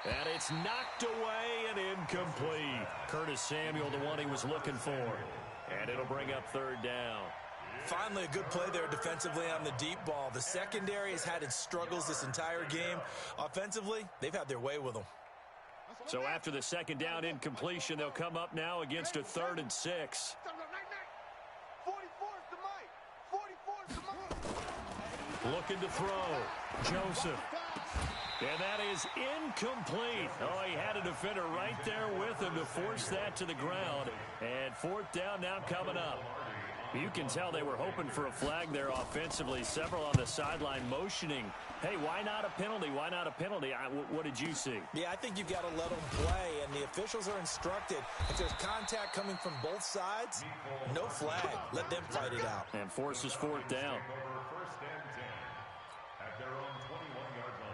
And it's knocked away and incomplete. Curtis Samuel, the one he was looking for. And it'll bring up 3rd down. Finally, a good play there defensively on the deep ball. The secondary has had its struggles this entire game. Offensively, they've had their way with them. So after the 2nd down incompletion, they'll come up now against a 3rd and 6. 44's the mic. 44's the mic. Looking to throw. Joseph. And that is incomplete. Oh, he had a defender right there with him to force that to the ground. And 4th down now coming up. You can tell they were hoping for a flag there offensively. Several on the sideline motioning. Hey, why not a penalty? Why not a penalty? What did you see? Yeah, I think you've got to let them play, and the officials are instructed. If there's contact coming from both sides, no flag. Let them fight it out. And forces 4th down. First and 10 at their own 21-yard line.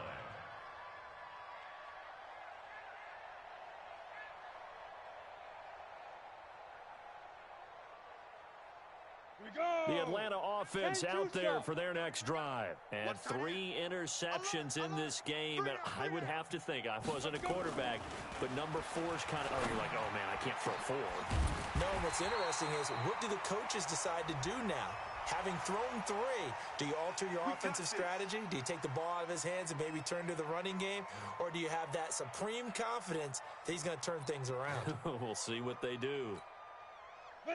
The Atlanta offense out there for their next drive. And 3 interceptions in this game. And I would have to think, I wasn't a quarterback, but number 4's kind of, oh, you're like, oh, man, I can't throw 4. No, what's interesting is, what do the coaches decide to do now? Having thrown 3, do you alter your offensive strategy? Do you take the ball out of his hands and maybe turn to the running game? Or do you have that supreme confidence that he's going to turn things around? We'll see what they do.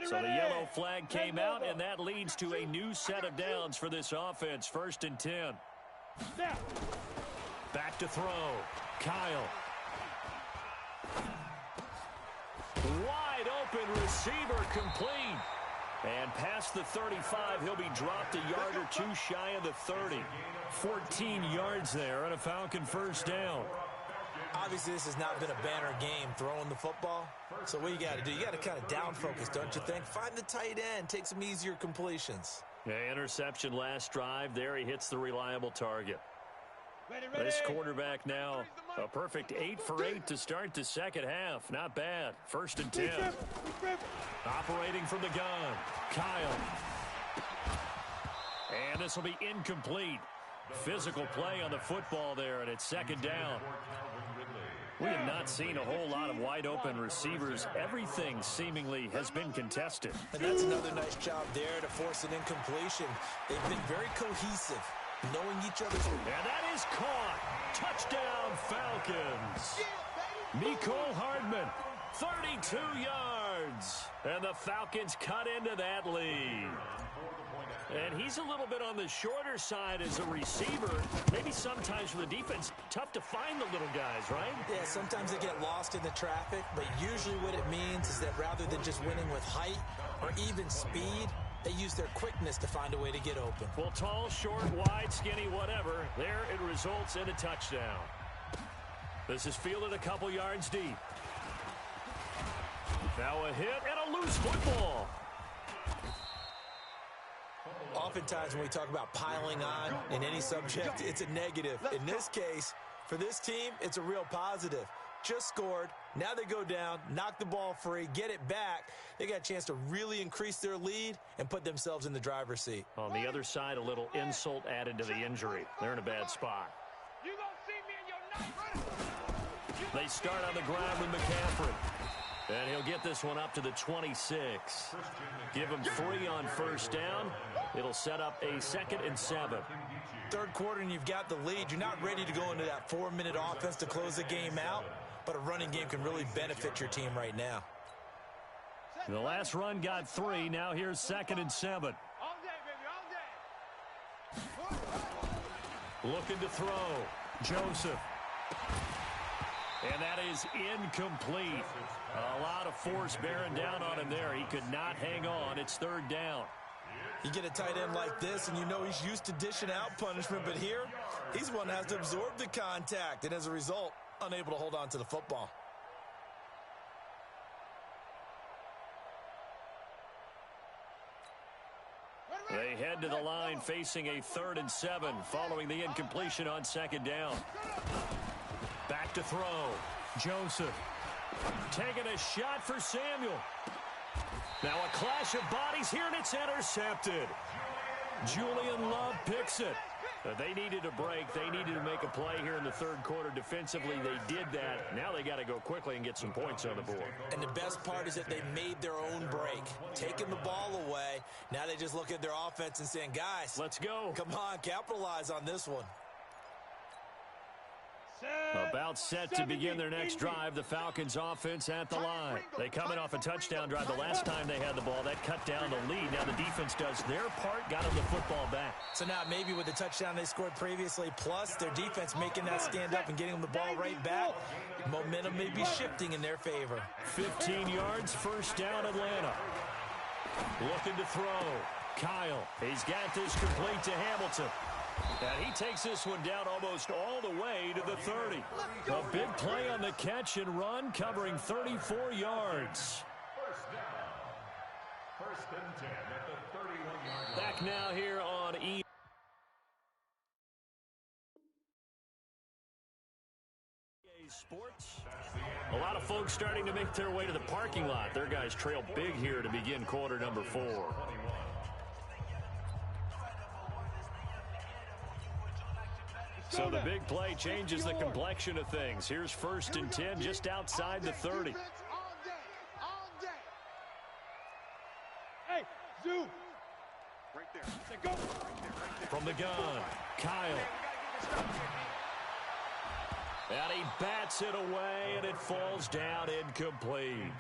So the yellow flag came out, and that leads to a new set of downs for this offense. 1st and 10. Back to throw. Kyle. Wide open receiver complete. And past the 35, he'll be dropped a yard or 2 shy of the 30. 14 yards there on a Falcon 1st down. Obviously, this has not been a banner game throwing the football. So what you got to do, you got to kind of down focus, don't you think? Find the tight end, take some easier completions. Yeah, interception last drive. There he hits the reliable target. This quarterback now, a perfect 8 for 8 to start the 2nd half. Not bad. 1st and 10. Operating from the gun. Kyle. And this will be incomplete. Physical play on the football there, and it's 2nd down. We have not seen a whole lot of wide-open receivers. Everything seemingly has been contested. And that's another nice job there to force an incompletion. They've been very cohesive, knowing each other's... And that is caught. Touchdown, Falcons. Mecole Hardman, 32 yards. And the Falcons cut into that lead. And he's a little bit on the shorter side as a receiver. Maybe sometimes for the defense, tough to find the little guys, right? Yeah, sometimes they get lost in the traffic, but usually what it means is that rather than just winning with height or even speed, they use their quickness to find a way to get open. Well, tall, short, wide, skinny, whatever, there it results in a touchdown. This is fielded a couple yards deep. Now a hit and a loose football. Oftentimes when we talk about piling on in any subject, it's a negative. In this case, for this team, it's a real positive. Just scored. Now they go down, knock the ball free, get it back. They got a chance to really increase their lead and put themselves in the driver's seat. On the other side, a little insult added to the injury. They're in a bad spot. You gonna see me in your night. They start on the ground with McCaffrey. And he'll get this one up to the 26. Give him 3 on first down. It'll set up a 2nd and 7. Third quarter and you've got the lead. You're not ready to go into that 4-minute offense to close the game out, but a running game can really benefit your team right now. The last run got 3. Now here's 2nd and 7. All day, baby, all day. Looking to throw. Joseph. And that is incomplete. A lot of force bearing down on him there. He could not hang on. It's 3rd down. You get a tight end like this, and you know he's used to dishing out punishment, but here, he's one that has to absorb the contact, and as a result, unable to hold on to the football. They head to the line facing a 3rd and 7 following the incompletion on 2nd down. Back to throw. Joseph taking a shot for Samuel. Now a clash of bodies here, and it's intercepted. Julian Love picks it. They needed a break. They needed to make a play here in the 3rd quarter. Defensively, they did that. Now they got to go quickly and get some points on the board. And the best part is that they made their own break, taking the ball away. Now they just look at their offense and saying, guys, let's go. Come on, capitalize on this one. About set to begin their next drive. The Falcons offense at the line. They come in off a touchdown drive the last time they had the ball. That cut down the lead. Now the defense does their part, got them the football back. So now maybe with the touchdown they scored previously, plus their defense making that stand up and getting them the ball right back, momentum may be shifting in their favor. 15 yards, 1st down Atlanta. Looking to throw. Kyle, he's got this complete to Hamilton. And he takes this one down almost all the way to the 30. A big play on the catch and run, covering 34 yards. 1st down. 1st and 10 at the 31-yard line. Back now here on EA Sports. A lot of folks starting to make their way to the parking lot. Their guys trail big here to begin quarter number 4. So the big play changes the complexion of things. Here's 1st and 10 just outside the 30. All day. Hey, Zoo. Right there. Say go. Right there. From the gun, Kyle. And he bats it away, and it falls down incomplete.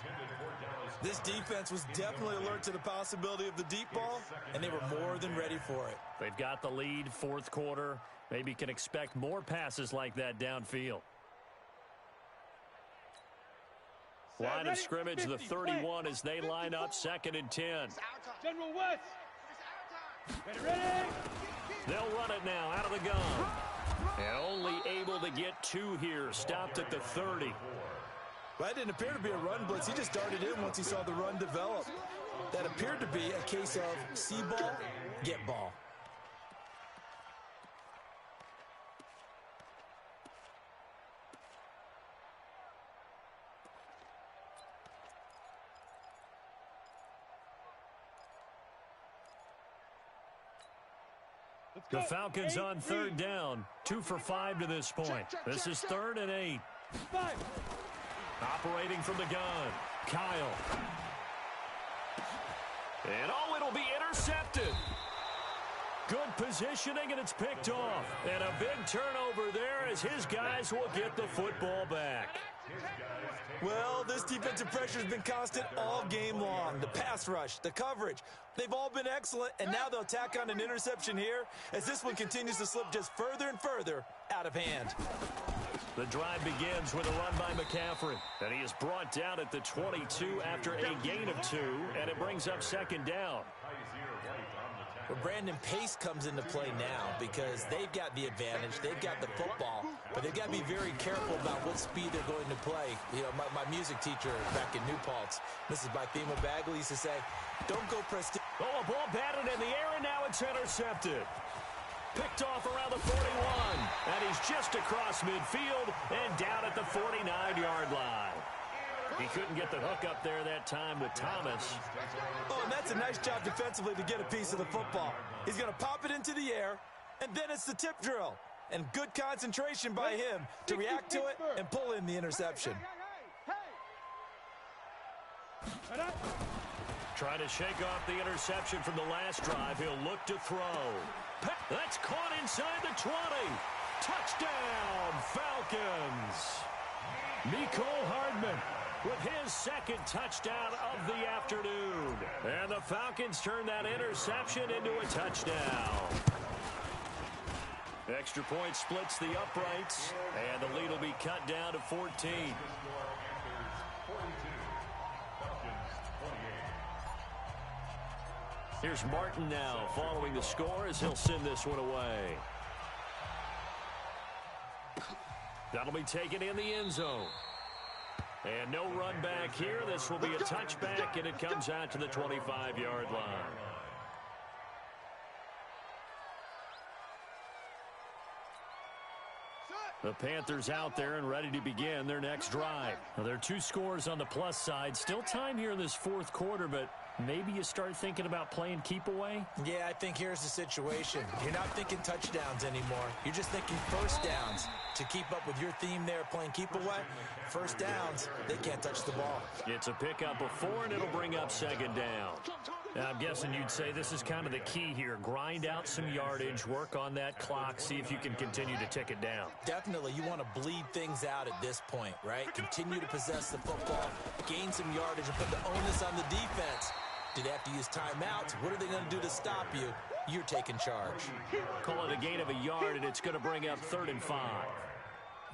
This defense was definitely alert to the possibility of the deep ball, and they were more than ready for it. They've got the lead, 4th quarter. Maybe can expect more passes like that downfield. Line of scrimmage, the 31 as they line up, 2nd and 10. General West. Ready. They'll run it now out of the gun. And only able to get 2 here, stopped at the 30. Well, that didn't appear to be a run blitz. He just darted in once he saw the run develop. That appeared to be a case of see ball, get ball. The Falcons on 3rd down, 2 for 5 to this point. This is 3rd and 8. Operating from the gun, Kyle. And it'll be intercepted. Good positioning, and it's picked off. And a big turnover there as his guys will get the football back. Well, this defensive pressure has been constant all game long. The pass rush, the coverage, they've all been excellent, and now they'll tack on an interception here as this one continues to slip just further and further out of hand. The drive begins with a run by McCaffrey, and he is brought down at the 22 after a gain of 2, and it brings up 2nd down. Well, Brandon, pace comes into play now because they've got the advantage. They've got the football, but they've got to be very careful about what speed they're going to play. You know, my music teacher back in New Paltz, Mrs. Bythema Bagley, used to say, don't go prestige. Oh, a ball batted in the air, and now it's intercepted. Picked off around the 41, and he's just across midfield and down at the 49-yard line. He couldn't get the hook up there that time with Thomas. Oh, and that's a nice job defensively to get a piece of the football. He's going to pop it into the air, and then it's the tip drill. And good concentration by him to react to it and pull in the interception. Trying to shake off the interception from the last drive. He'll look to throw. That's caught inside the 20. Touchdown, Falcons. Mecole Hardman with his second touchdown of the afternoon. And the Falcons turn that interception into a touchdown. Extra point splits the uprights, and the lead will be cut down to 14. Here's Martin now following the score as he'll send this one away. That'll be taken in the end zone. And no run back here. This will be a touchback, and it comes out to the 25-yard line. The Panthers out there and ready to begin their next drive. Now, there are 2 scores on the plus side. Still time here in this fourth quarter, but maybe you start thinking about playing keep away? Yeah, I think here's the situation. You're not thinking touchdowns anymore. You're just thinking first downs. To keep up with your theme there, playing keep away, first downs, they can't touch the ball. It's a pickup of 4, and it'll bring up second down. Now, I'm guessing you'd say this is kind of the key here. Grind out some yardage, work on that clock, see if you can continue to tick it down. Definitely, you want to bleed things out at this point, right? Continue to possess the football, gain some yardage, and put the onus on the defense. Do they have to use timeouts? What are they going to do to stop you? You're taking charge. Call it a gain of a yard, and it's going to bring up 3rd and 5.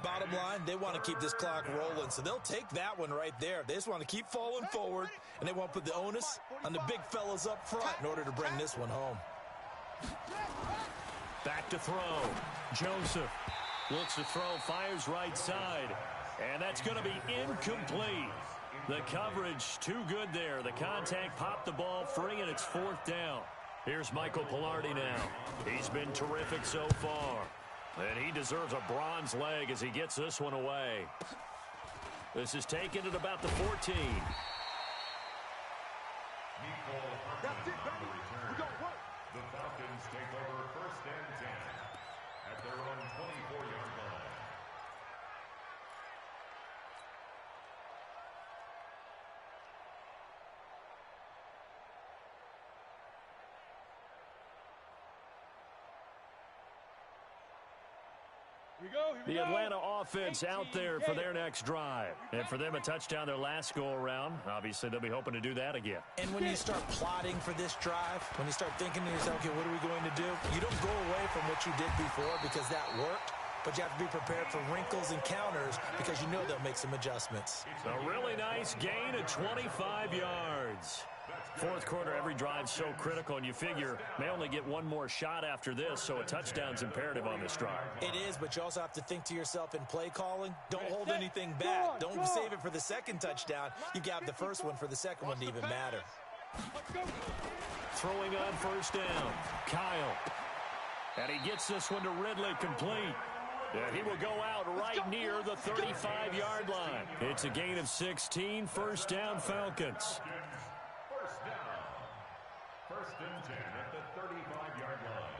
Bottom line, they want to keep this clock rolling, so they'll take that one right there. They just want to keep falling forward, and they want to put the onus on the big fellas up front in order to bring this one home. Back to throw. Joseph looks to throw, fires right side, and that's going to be incomplete. The coverage too good there. The contact popped the ball free, and it's 4th down. Here's Michael Pilardi now. He's been terrific so far. And he deserves a bronze leg as he gets this one away. This is taken at about the 14. That's it, baby. We're going to work. The Falcons take over 1st and 10 at their own 24-yard line. The Atlanta offense out there for their next drive. And for them, a touchdown their last go-around. Obviously, they'll be hoping to do that again. And when you start plotting for this drive, when you start thinking to yourself, okay, what are we going to do? You don't go away from what you did before because that worked, but you have to be prepared for wrinkles and counters because you know they'll make some adjustments. A really nice gain of 25 yards. Fourth quarter, every drive's so critical, and you figure may only get one more shot after this, so a touchdown's imperative on this drive. It is, but you also have to think to yourself in play calling, don't hold anything back. Don't save it for the second touchdown. You got the first one for the second one to even matter. Throwing on 1st down, Kyle. And he gets this one to Ridley complete. And he will go out right near the 35-yard line. It's a gain of 16, 1st down Falcons. 1st and 10 at the 35-yard line.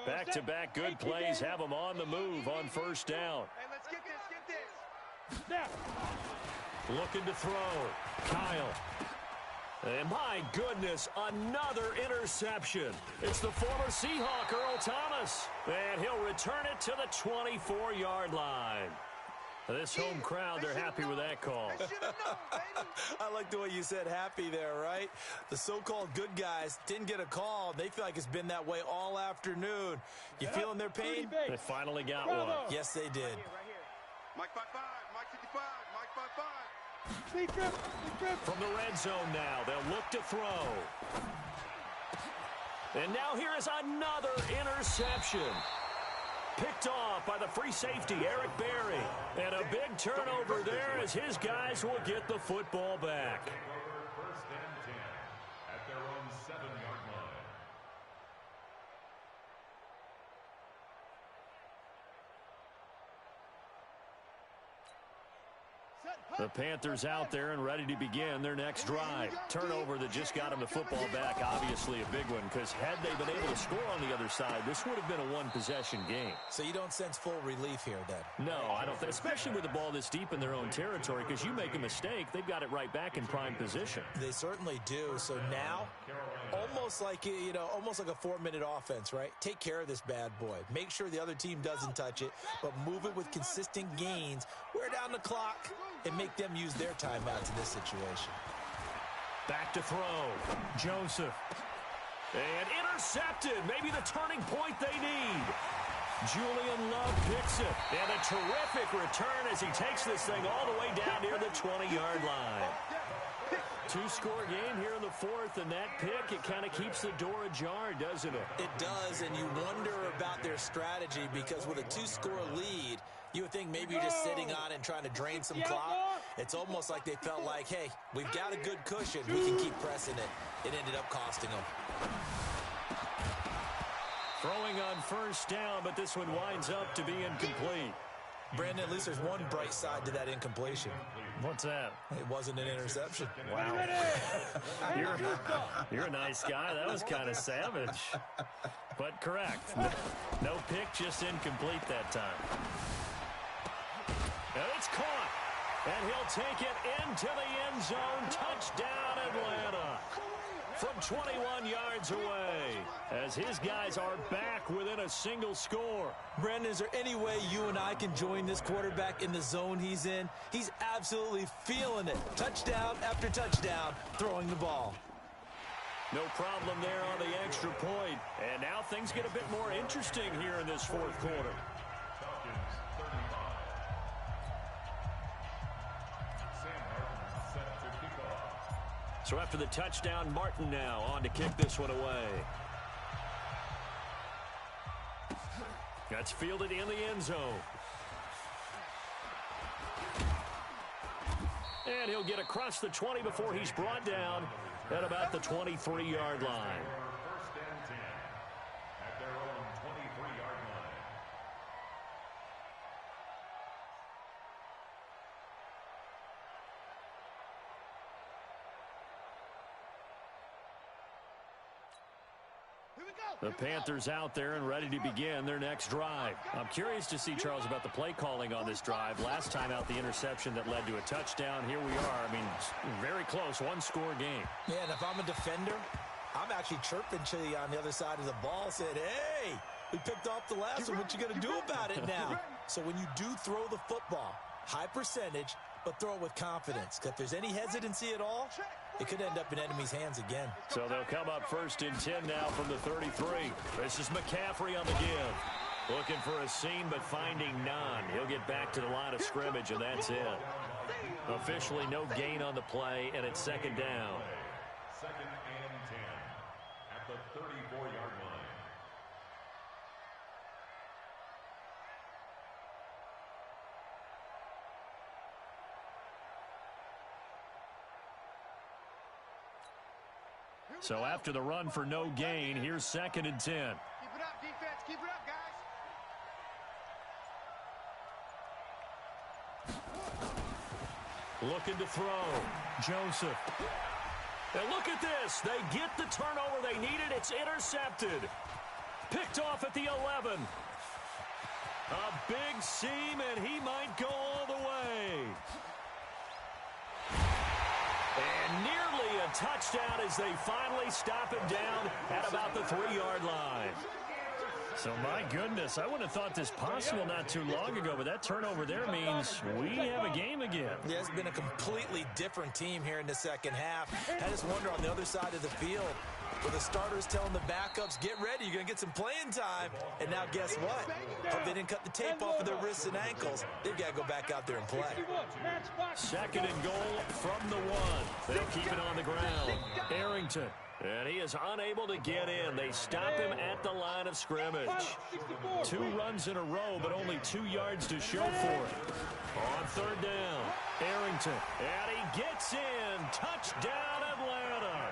Back-to-back good plays have them on the move on 1st down. Hey, let's get this, Looking to throw. Kyle. And my goodness, another interception. It's the former Seahawk, Earl Thomas. And he'll return it to the 24-yard line. This home crowd, they're happy with that call. I like the way you said happy there, right? The so-called good guys didn't get a call. They feel like it's been that way all afternoon. You feeling their pain? They finally got one. Yes, they did. Mike 5-5, Mike 55, Mike 5-5. From the red zone now, they'll look to throw. And now here is another interception. Picked off by the free safety, Eric Berry. And a big turnover there as his guys will get the football back. 1st and 10 at their own 7-yard line. The Panthers out there and ready to begin their next drive. Turnover that just got them the football back, obviously a big one, because had they been able to score on the other side, this would have been a one-possession game. So you don't sense full relief here, then? No, I don't think, especially with the ball this deep in their own territory, because you make a mistake, they've got it right back in prime position. They certainly do. So now, almost like a 4-minute offense, right? Take care of this bad boy. Make sure the other team doesn't touch it, but move it with consistent gains. Wear down the clock and make them use their timeouts in this situation. Back to throw. Joseph. And intercepted. Maybe the turning point they need. Julian Love picks it. And a terrific return as he takes this thing all the way down near the 20-yard line. Two-score game here in the fourth, and that pick, it kind of keeps the door ajar, doesn't it? It does, and you wonder about their strategy because with a two-score lead, you would think maybe you're just sitting on it and trying to drain some clock. It's almost like they felt like, hey, we've got a good cushion. We can keep pressing it. It ended up costing them. Throwing on first down, but this one winds up to be incomplete. Brandon, at least there's one bright side to that incompletion. What's that? It wasn't an interception. Wow. You're a nice guy. That was kind of savage. But correct. No pick, just incomplete that time. And it's caught. And he'll take it into the end zone. Touchdown, Atlanta. From 21 yards away, as his guys are back within a single score. Brandon, is there any way you and I can join this quarterback in the zone he's in? He's absolutely feeling it. Touchdown after touchdown, throwing the ball. No problem there on the extra point. And now things get a bit more interesting here in this fourth quarter. So after the touchdown, Martin now on to kick this one away. That's fielded in the end zone. And he'll get across the 20 before he's brought down at about the 23-yard line. First and 10 at their own 23-yard line. The Panthers out there and ready to begin their next drive. I'm curious to see, Charles, about the play calling on this drive. Last time out, the interception that led to a touchdown. Here we are. I mean, very close, one-score game. Yeah, and if I'm a defender, I'm actually chirping Chili on the other side of the ball, saying, hey, we picked off the last one. What you going to do about it now? So when you do throw the football, high percentage, but throw it with confidence. Because if there's any hesitancy at all, it could end up in enemy's hands again. So they'll come up first and 10 now from the 33. This is McCaffrey on the give. Looking for a seam, but finding none. He'll get back to the line of scrimmage, and that's it. Officially no gain on the play, and it's second down. Second and 10 at the 34-yard line. So after the run for no gain, here's second and 10. Keep it up, defense. Keep it up, guys. Looking to throw. Joseph. And look at this. They get the turnover they needed. It's intercepted. Picked off at the 11. A big seam, and he might go all the way. And nearly a touchdown as they finally stop him down at about the 3-yard line. So, my goodness, I wouldn't have thought this possible not too long ago, but that turnover there means we have a game again. Yeah, it's been a completely different team here in the second half. I just wonder on the other side of the field, with the starters telling the backups, get ready, you're going to get some playing time. And now guess what? Hope they didn't cut the tape off of their wrists and ankles. They've got to go back out there and play. Second and goal from the 1. They'll keep it on the ground. Arrington. And he is unable to get in. They stop him at the line of scrimmage. 2 runs in a row, but only 2 yards to show for it. On third down, Arrington. And he gets in. Touchdown, Atlanta.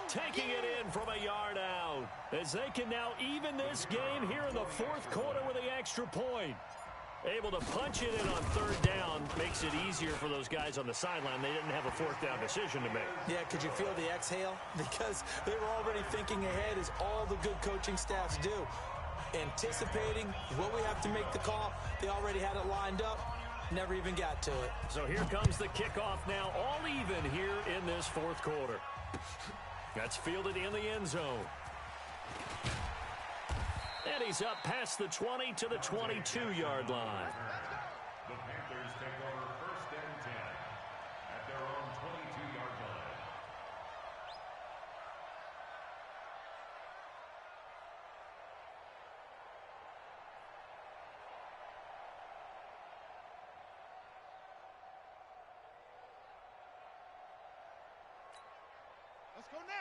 Taking it in from a yard out. As they can now even this game here in the fourth quarter with the extra point. Able to punch it in on third down makes it easier for those guys on the sideline. They didn't have a fourth down decision to make. Yeah, could you feel the exhale? Because they were already thinking ahead, as all the good coaching staffs do. Anticipating what we have to make the call. They already had it lined up. Never even got to it. So here comes the kickoff now, all even here in this fourth quarter. That's fielded in the end zone. And he's up past the 20 to the 22-yard line. The Panthers take over 1st and 10 at their own 22-yard line.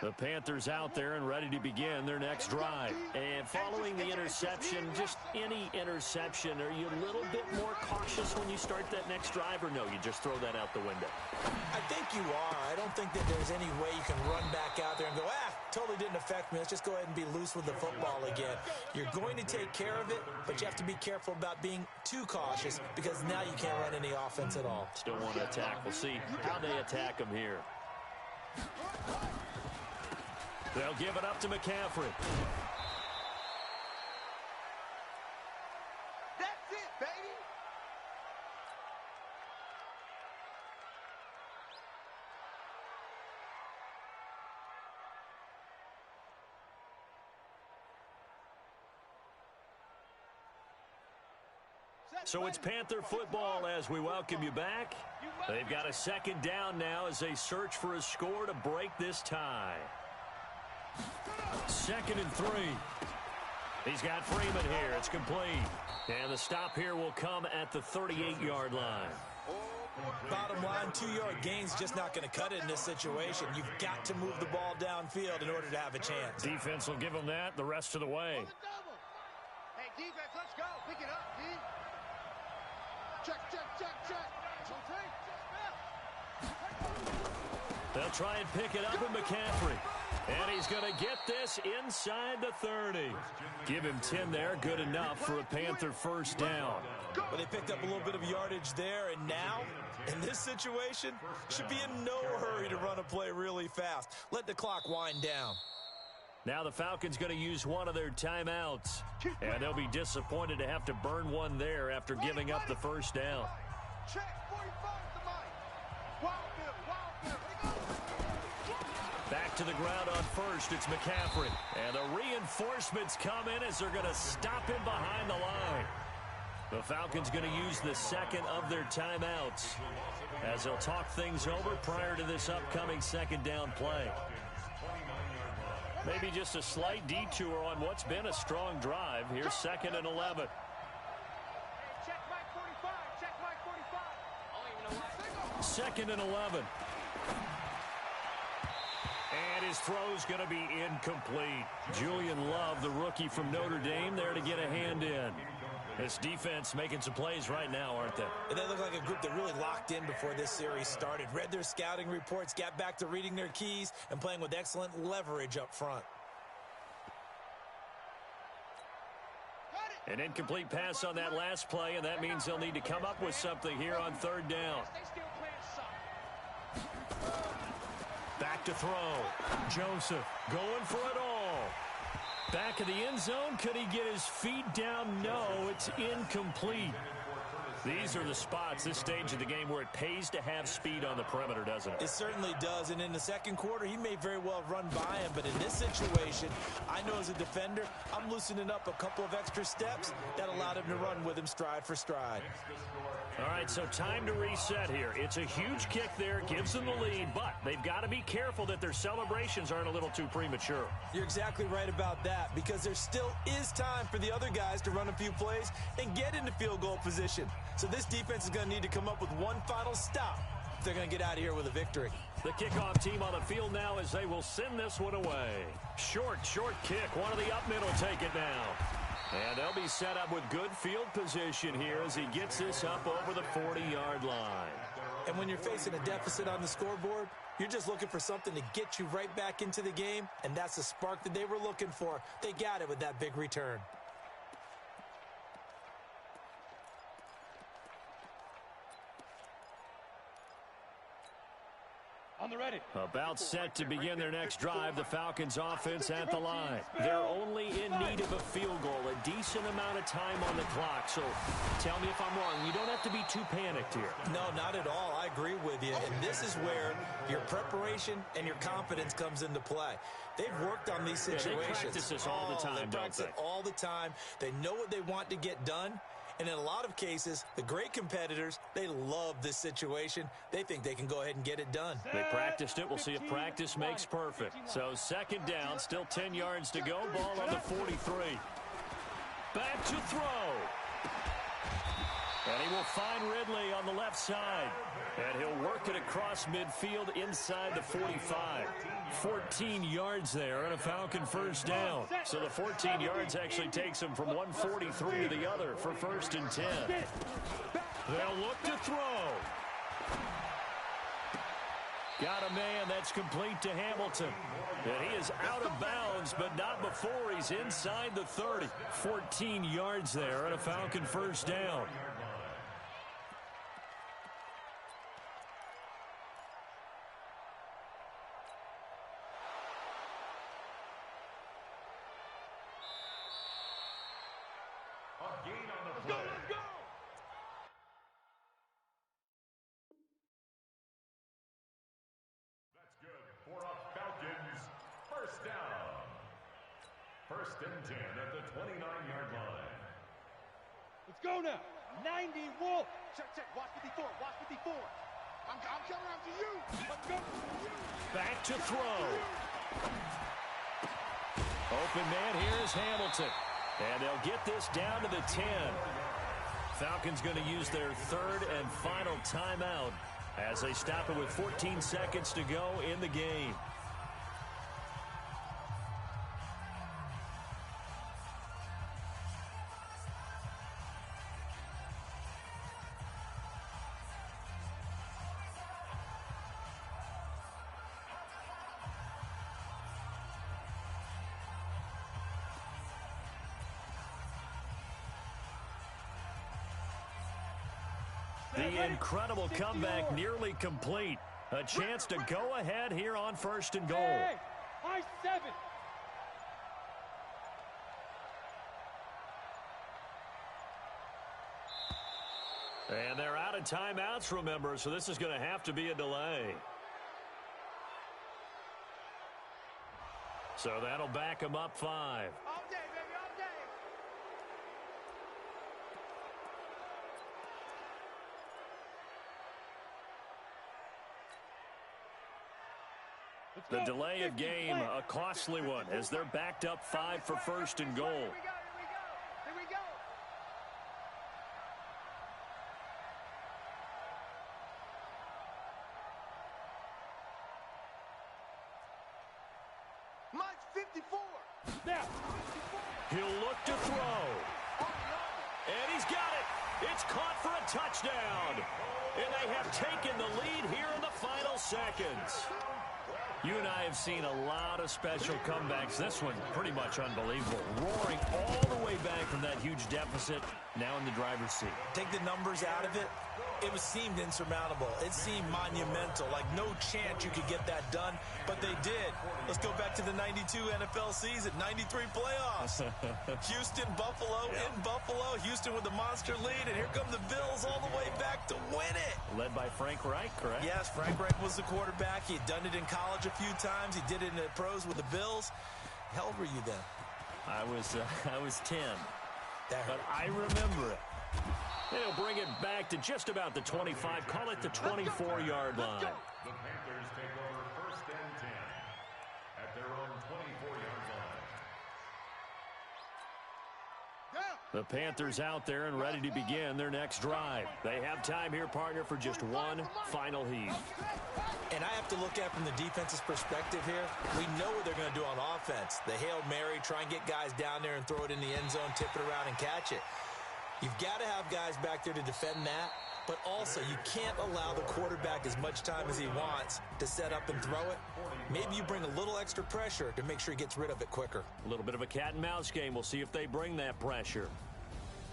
The Panthers out there and ready to begin their next drive. And following the interception, just any interception, are you a little bit more cautious when you start that next drive, or no, you just throw that out the window? I think you are. I don't think that there's any way you can run back out there and go, totally didn't affect me. Let's just go ahead and be loose with the football again. You're going to take care of it, but you have to be careful about being too cautious, because now you can't run any offense at all. Still want to attack. We'll see how they attack them here. They'll give it up to McCaffrey. That's it, baby. So it's Panther football as we welcome you back. They've got a second down now as they search for a score to break this tie. 2nd and 3. He's got Freeman here. It's complete. And the stop here will come at the 38-yard line. Bottom line, 2-yard gain's just not going to cut it in this situation. You've got to move the ball downfield in order to have a chance. Defense will give them that the rest of the way. Hey, defense, let's go. Pick it up, D. Check. They'll try and pick it up with McCaffrey. And he's going to get this inside the 30. Give him 10 there. Good enough for a Panther first down. Well, they picked up a little bit of yardage there, and now, in this situation, should be in no hurry to run a play really fast. Let the clock wind down. Now the Falcons going to use one of their timeouts. And they'll be disappointed to have to burn one there after giving up the first down. Check 45 the mic. Wild Bill. Back to the ground on first. It's McCaffrey. And the reinforcements come in as they're going to stop him behind the line. The Falcons going to use the second of their timeouts as they'll talk things over prior to this upcoming second down play. Maybe just a slight detour on what's been a strong drive. Here's 2nd and 11. Check Mike 45. Check Mike 45. I don't even know why. 2nd and 11. And his throw's going to be incomplete. Julian Love, the rookie from Notre Dame, there to get a hand in. This defense making some plays right now, aren't they? And they look like a group that really locked in before this series started. Read their scouting reports, got back to reading their keys, and playing with excellent leverage up front. An incomplete pass on that last play, and that means they'll need to come up with something here on third down. Back to throw. Joseph going for it all. Back of the end zone. Could he get his feet down? No, it's incomplete. These are the spots, this stage of the game, where it pays to have speed on the perimeter, doesn't it? It certainly does, and in the second quarter, he may very well run by him, but in this situation, I know as a defender, I'm loosening up a couple of extra steps that allowed him to run with him stride for stride. All right, so time to reset here. It's a huge kick there, gives them the lead, but they've got to be careful that their celebrations aren't a little too premature. You're exactly right about that, because there still is time for the other guys to run a few plays and get into field goal position. So this defense is going to need to come up with one final stop if they're going to get out of here with a victory. The kickoff team on the field now as they will send this one away. Short kick. One of the up middle take it now. And they'll be set up with good field position here as he gets this up over the 40-yard line. And when you're facing a deficit on the scoreboard, you're just looking for something to get you right back into the game, and that's the spark that they were looking for. They got it with that big return. ready. About set to begin their next drive, the Falcons offense at the line. They're only in need of a field goal, a decent amount of time on the clock. So tell me if I'm wrong. You don't have to be too panicked here. No, not at all. I agree with you. And this is where your preparation and your confidence comes into play. They've worked on these situations. Yeah, they practice this all the time, they practice it all the time. They know what they want to get done. And in a lot of cases, the great competitors, they love this situation. They think they can go ahead and get it done. They practiced it. We'll see if practice makes perfect. So second down, still 10 yards to go. Ball on the 43. Back to throw. And he will find Ridley on the left side. And he'll work it across midfield inside the 45. 14 yards there and a Falcon first down. So the 14 yards actually takes him from 143 to the other for 1st and 10. They'll look to throw. Got a man that's complete to Hamilton. And he is out of bounds, but not before he's inside the 30. 14 yards there and a Falcon first down. First and 10 at the 29-yard line. Let's go now. 90 Wolf. Check. Watch 54. Watch 54. I'm coming after you. Let's go. Back to throw. Open man here is Hamilton. And they'll get this down to the 10. Falcons going to use their third and final timeout as they stop it with 14 seconds to go in the game. The incredible comeback nearly complete. A chance to go ahead here on 1st and goal. Hey, high 7. And they're out of timeouts, remember, so this is going to have to be a delay. So that'll back them up 5. All day, baby, all day. The delay of game, a costly one, as they're backed up 5 for 1st and goal. Here we go. Mike's 54. Snap. He'll look to throw. And he's got it. It's caught for a touchdown. And they have taken the lead here in the final seconds. You and I have seen a lot of special comebacks. This one pretty much unbelievable. Roaring all the way back from that huge deficit, now in the driver's seat. Take the numbers out of it. It seemed insurmountable. It seemed monumental, like no chance you could get that done, but they did. Let's go back to the 92 NFL season, 93 playoffs. Houston, Buffalo, in Buffalo. Houston with the monster lead, and here come the Bills all the way back to win it. Led by Frank Reich, correct? Yes, Frank Reich was the quarterback. He had done it in college a few times. He did it in the pros with the Bills. How old were you then? I was 10. But I remember it. They'll bring it back to just about the 25. Call it the 24-yard line. The Panthers take over 1st and 10 at their own 24-yard line. The Panthers out there and ready to begin their next drive. They have time here, partner, for just one final heave. And I have to look at from the defense's perspective here. We know what they're going to do on offense. The Hail Mary, try and get guys down there and throw it in the end zone, tip it around and catch it. You've got to have guys back there to defend that, but also you can't allow the quarterback as much time as he wants to set up and throw it. Maybe you bring a little extra pressure to make sure he gets rid of it quicker. A little bit of a cat and mouse game. We'll see if they bring that pressure.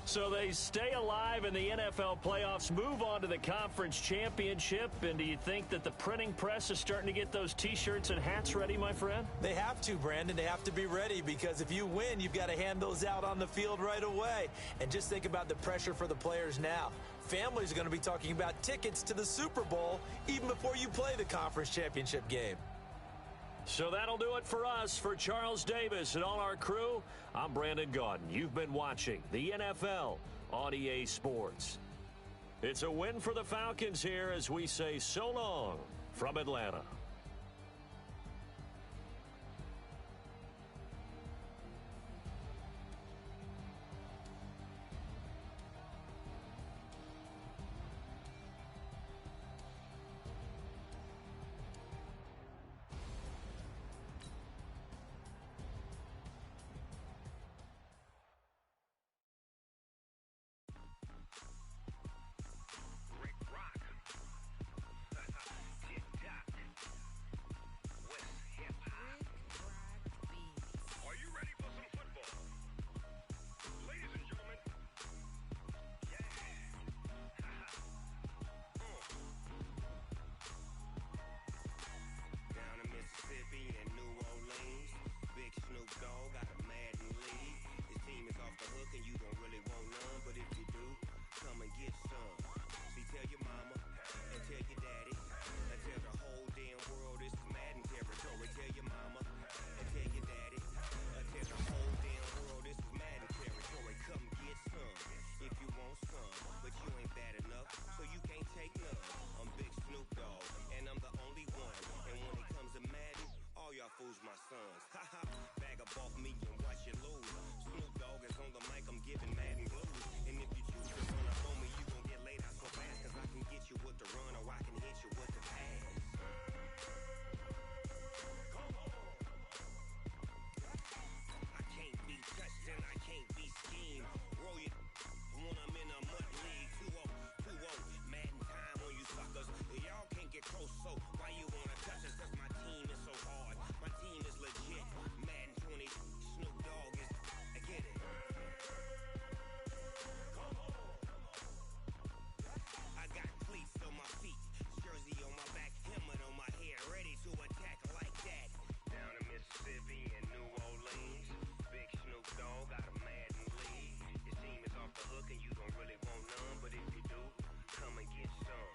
So they stay alive in the NFL playoffs, move on to the conference championship, and do you think that the printing press is starting to get those T-shirts and hats ready, my friend? They have to, Brandon. They have to be ready because if you win, you've got to hand those out on the field right away. And just think about the pressure for the players now. Families are going to be talking about tickets to the Super Bowl even before you play the conference championship game. So that'll do it for us. For Charles Davis and all our crew, I'm Brandon Gaudin. You've been watching the NFL on EA Sports. It's a win for the Falcons here as we say so long from Atlanta. Fools my sons. Haha, bag up off me and watch you lose. Snoop Dogg is on the mic, I'm giving Madden blues. And if you choose to run up on me, you gon' get laid out so fast. Cause I can get you with the run or I can hit you with the pass. I can't be touched and I can't be schemed. Roll you when I'm in a mud league. 2-0, 2-0, Madden time on you suckers. Y'all can't get close, so why you wanna touch us? Cause my team is so hard. My team is legit. Madden 20, Snoop Dogg is. I get it. I got cleats on my feet, jersey on my back, helmet on my head, ready to attack like that. Down in Mississippi and New Orleans, big Snoop Dogg got a Madden league. His team is off the hook and you don't really want none, but if you do, come and get some.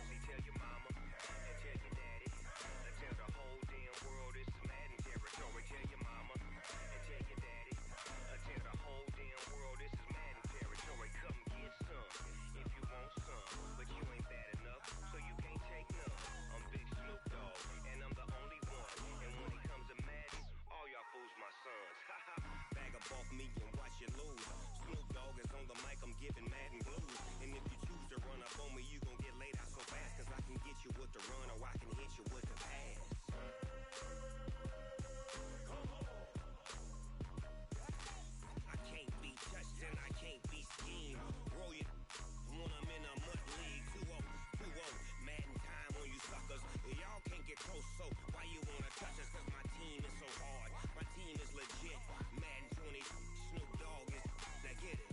See, tell your mama and tell your daddy, and tell the whole damn world this is Madden territory. Tell your mama and tell your daddy, and tell the whole damn world this is Madden territory. Come get some if you want some, but you ain't bad enough, so you can't take none. I'm Big Snoop Dogg, and I'm the only one. And when it comes to Madden, all y'all fools my sons. Haha, bag up off me and watch you lose. Snoop Dogg is on the mic, I'm giving Madden blues. And if you choose to run up on me, you gon' get laid out so fast. Cause I can get you with the run or I can hit you with the pass. I can't be touched and I can't be schemed. Roll you when I'm in a mud league. 2-0, 2-0, Madden time on you suckers. Y'all can't get close, so why you wanna touch us? Cause my team is so hard. My team is legit. Madden 20, Snoop Dogg is. Now get it.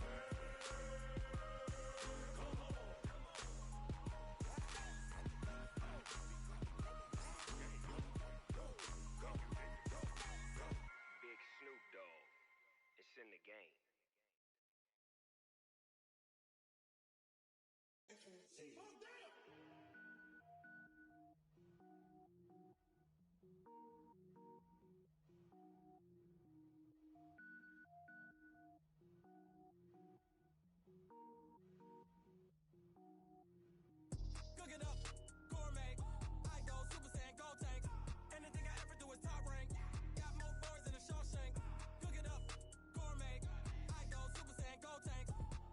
Big Snoop Dogg. It's in the game. Cook it up, gourmet. I go Super Saiyan, go tank. Anything I ever do is top rank. Got more boys than a Shawshank. Cook it up, gourmet. I go Super Saiyan, go tank.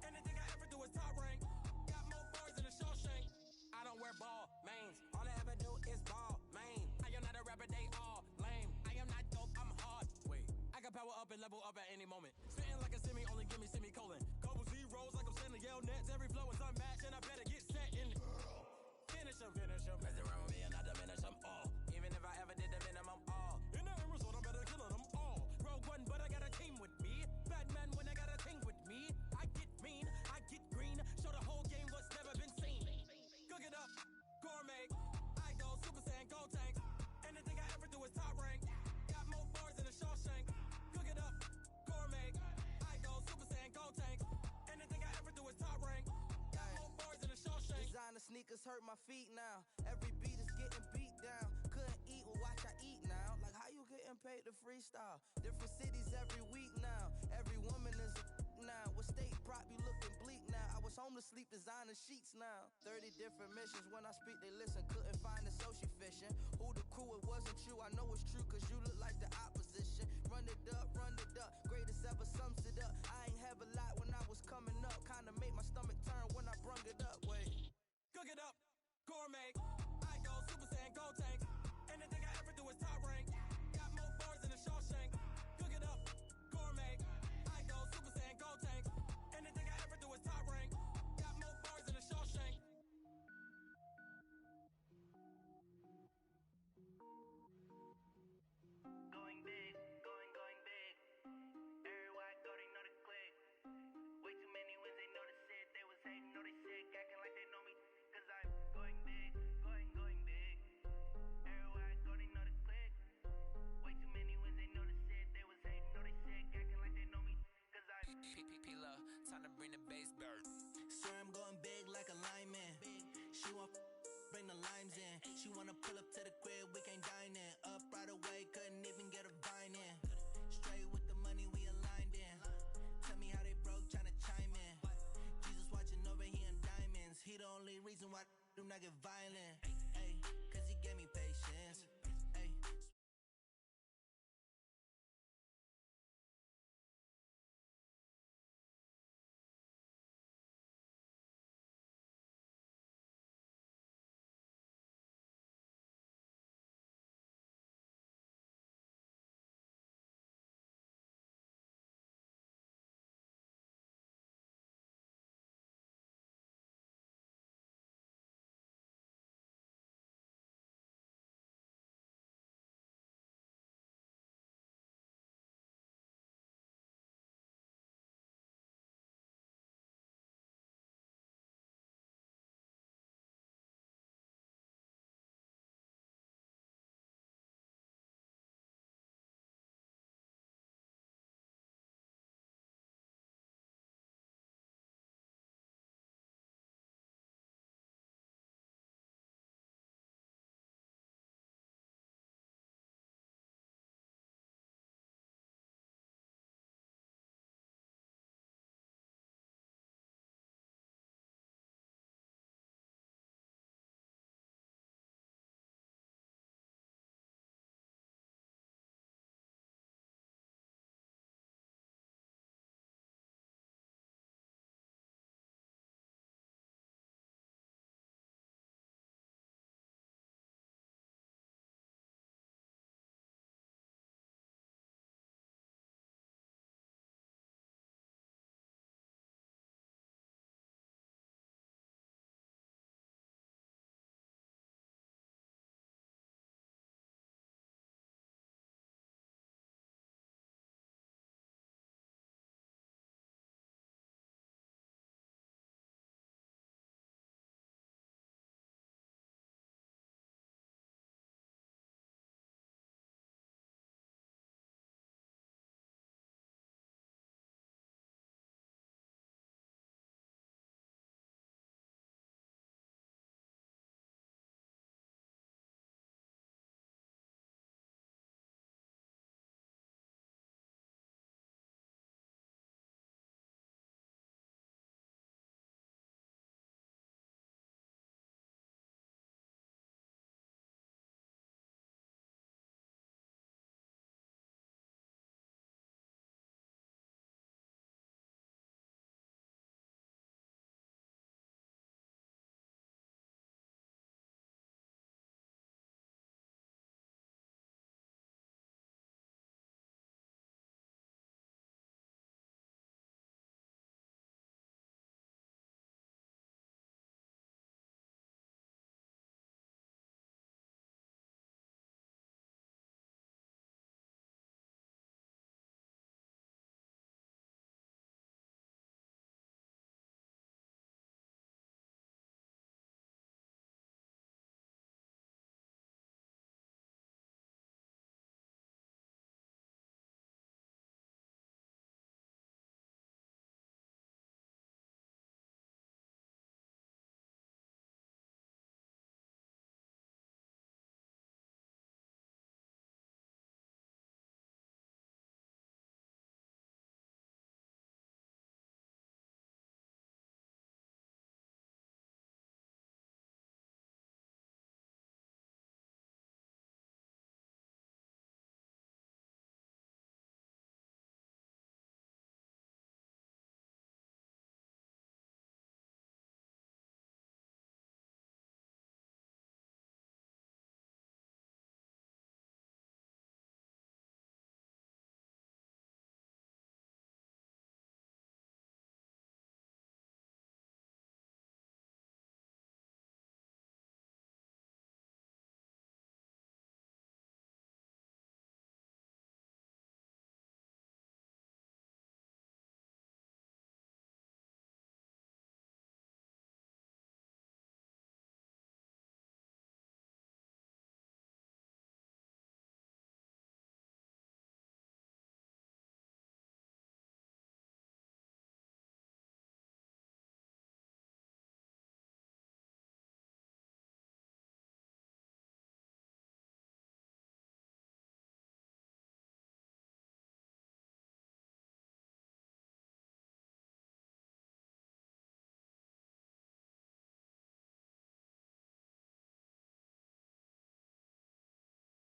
Anything I ever do is top rank. Got more boys than a Shawshank. I don't wear ball mains. All I ever do is ball main. I am not a rapper, they all lame. I am not dope, I'm hard. Wait, I can power up and level up at any moment. Spitting like a semi, only give me semicolon. Couple zeros like I'm sending yell nets. Every flow is unmatched and I better get set in. Finish them. Mess around with me and I diminish them all. Even if I ever did the minimum all. In the end result, I'm better killing them all. Rogue One, but I got a team with me. Batman when I got a team with me. I get mean hurt my feet now. Every beat is getting beat down. Couldn't eat or watch I eat now. Like how you getting paid to freestyle? Different cities every week now. Every woman is a now. With state prop, you looking bleak now. I was home to sleep, designing sheets now. 30 different missions. When I speak, they listen. Couldn't find the social fishing. Who the crew, it wasn't you. I know it's true, cause you look like the opposition. Run it up, greatest ever sums it up. I ain't have a lot when I was coming up. Kinda made my stomach turn when I brung it up. Wait. Cook it up, gourmet. I go Super Saiyan, go tank. Anything I ever do is top rank. Got more bars than a Shawshank. Cook it up, gourmet. I go Super Saiyan, go tank. Anything I ever do is top rank. Got more bars than a Shawshank. Going big, going big. Everywhere I go, they know the click. Way too many wins, they know the shit. They was hating, know they sick, acting like they know me. Cause I'm going big, going big. Everywhere I go, they know the click. Way too many wins, they know the shit. They was hating, know they sick, acting like they know me. Cause I'm P-P-P-Lo, time to bring the bass bird. Swear I'm going big like a lineman. She want bring the limes in. She wanna pull up to the crib, we can't dine in. Up right away, couldn't even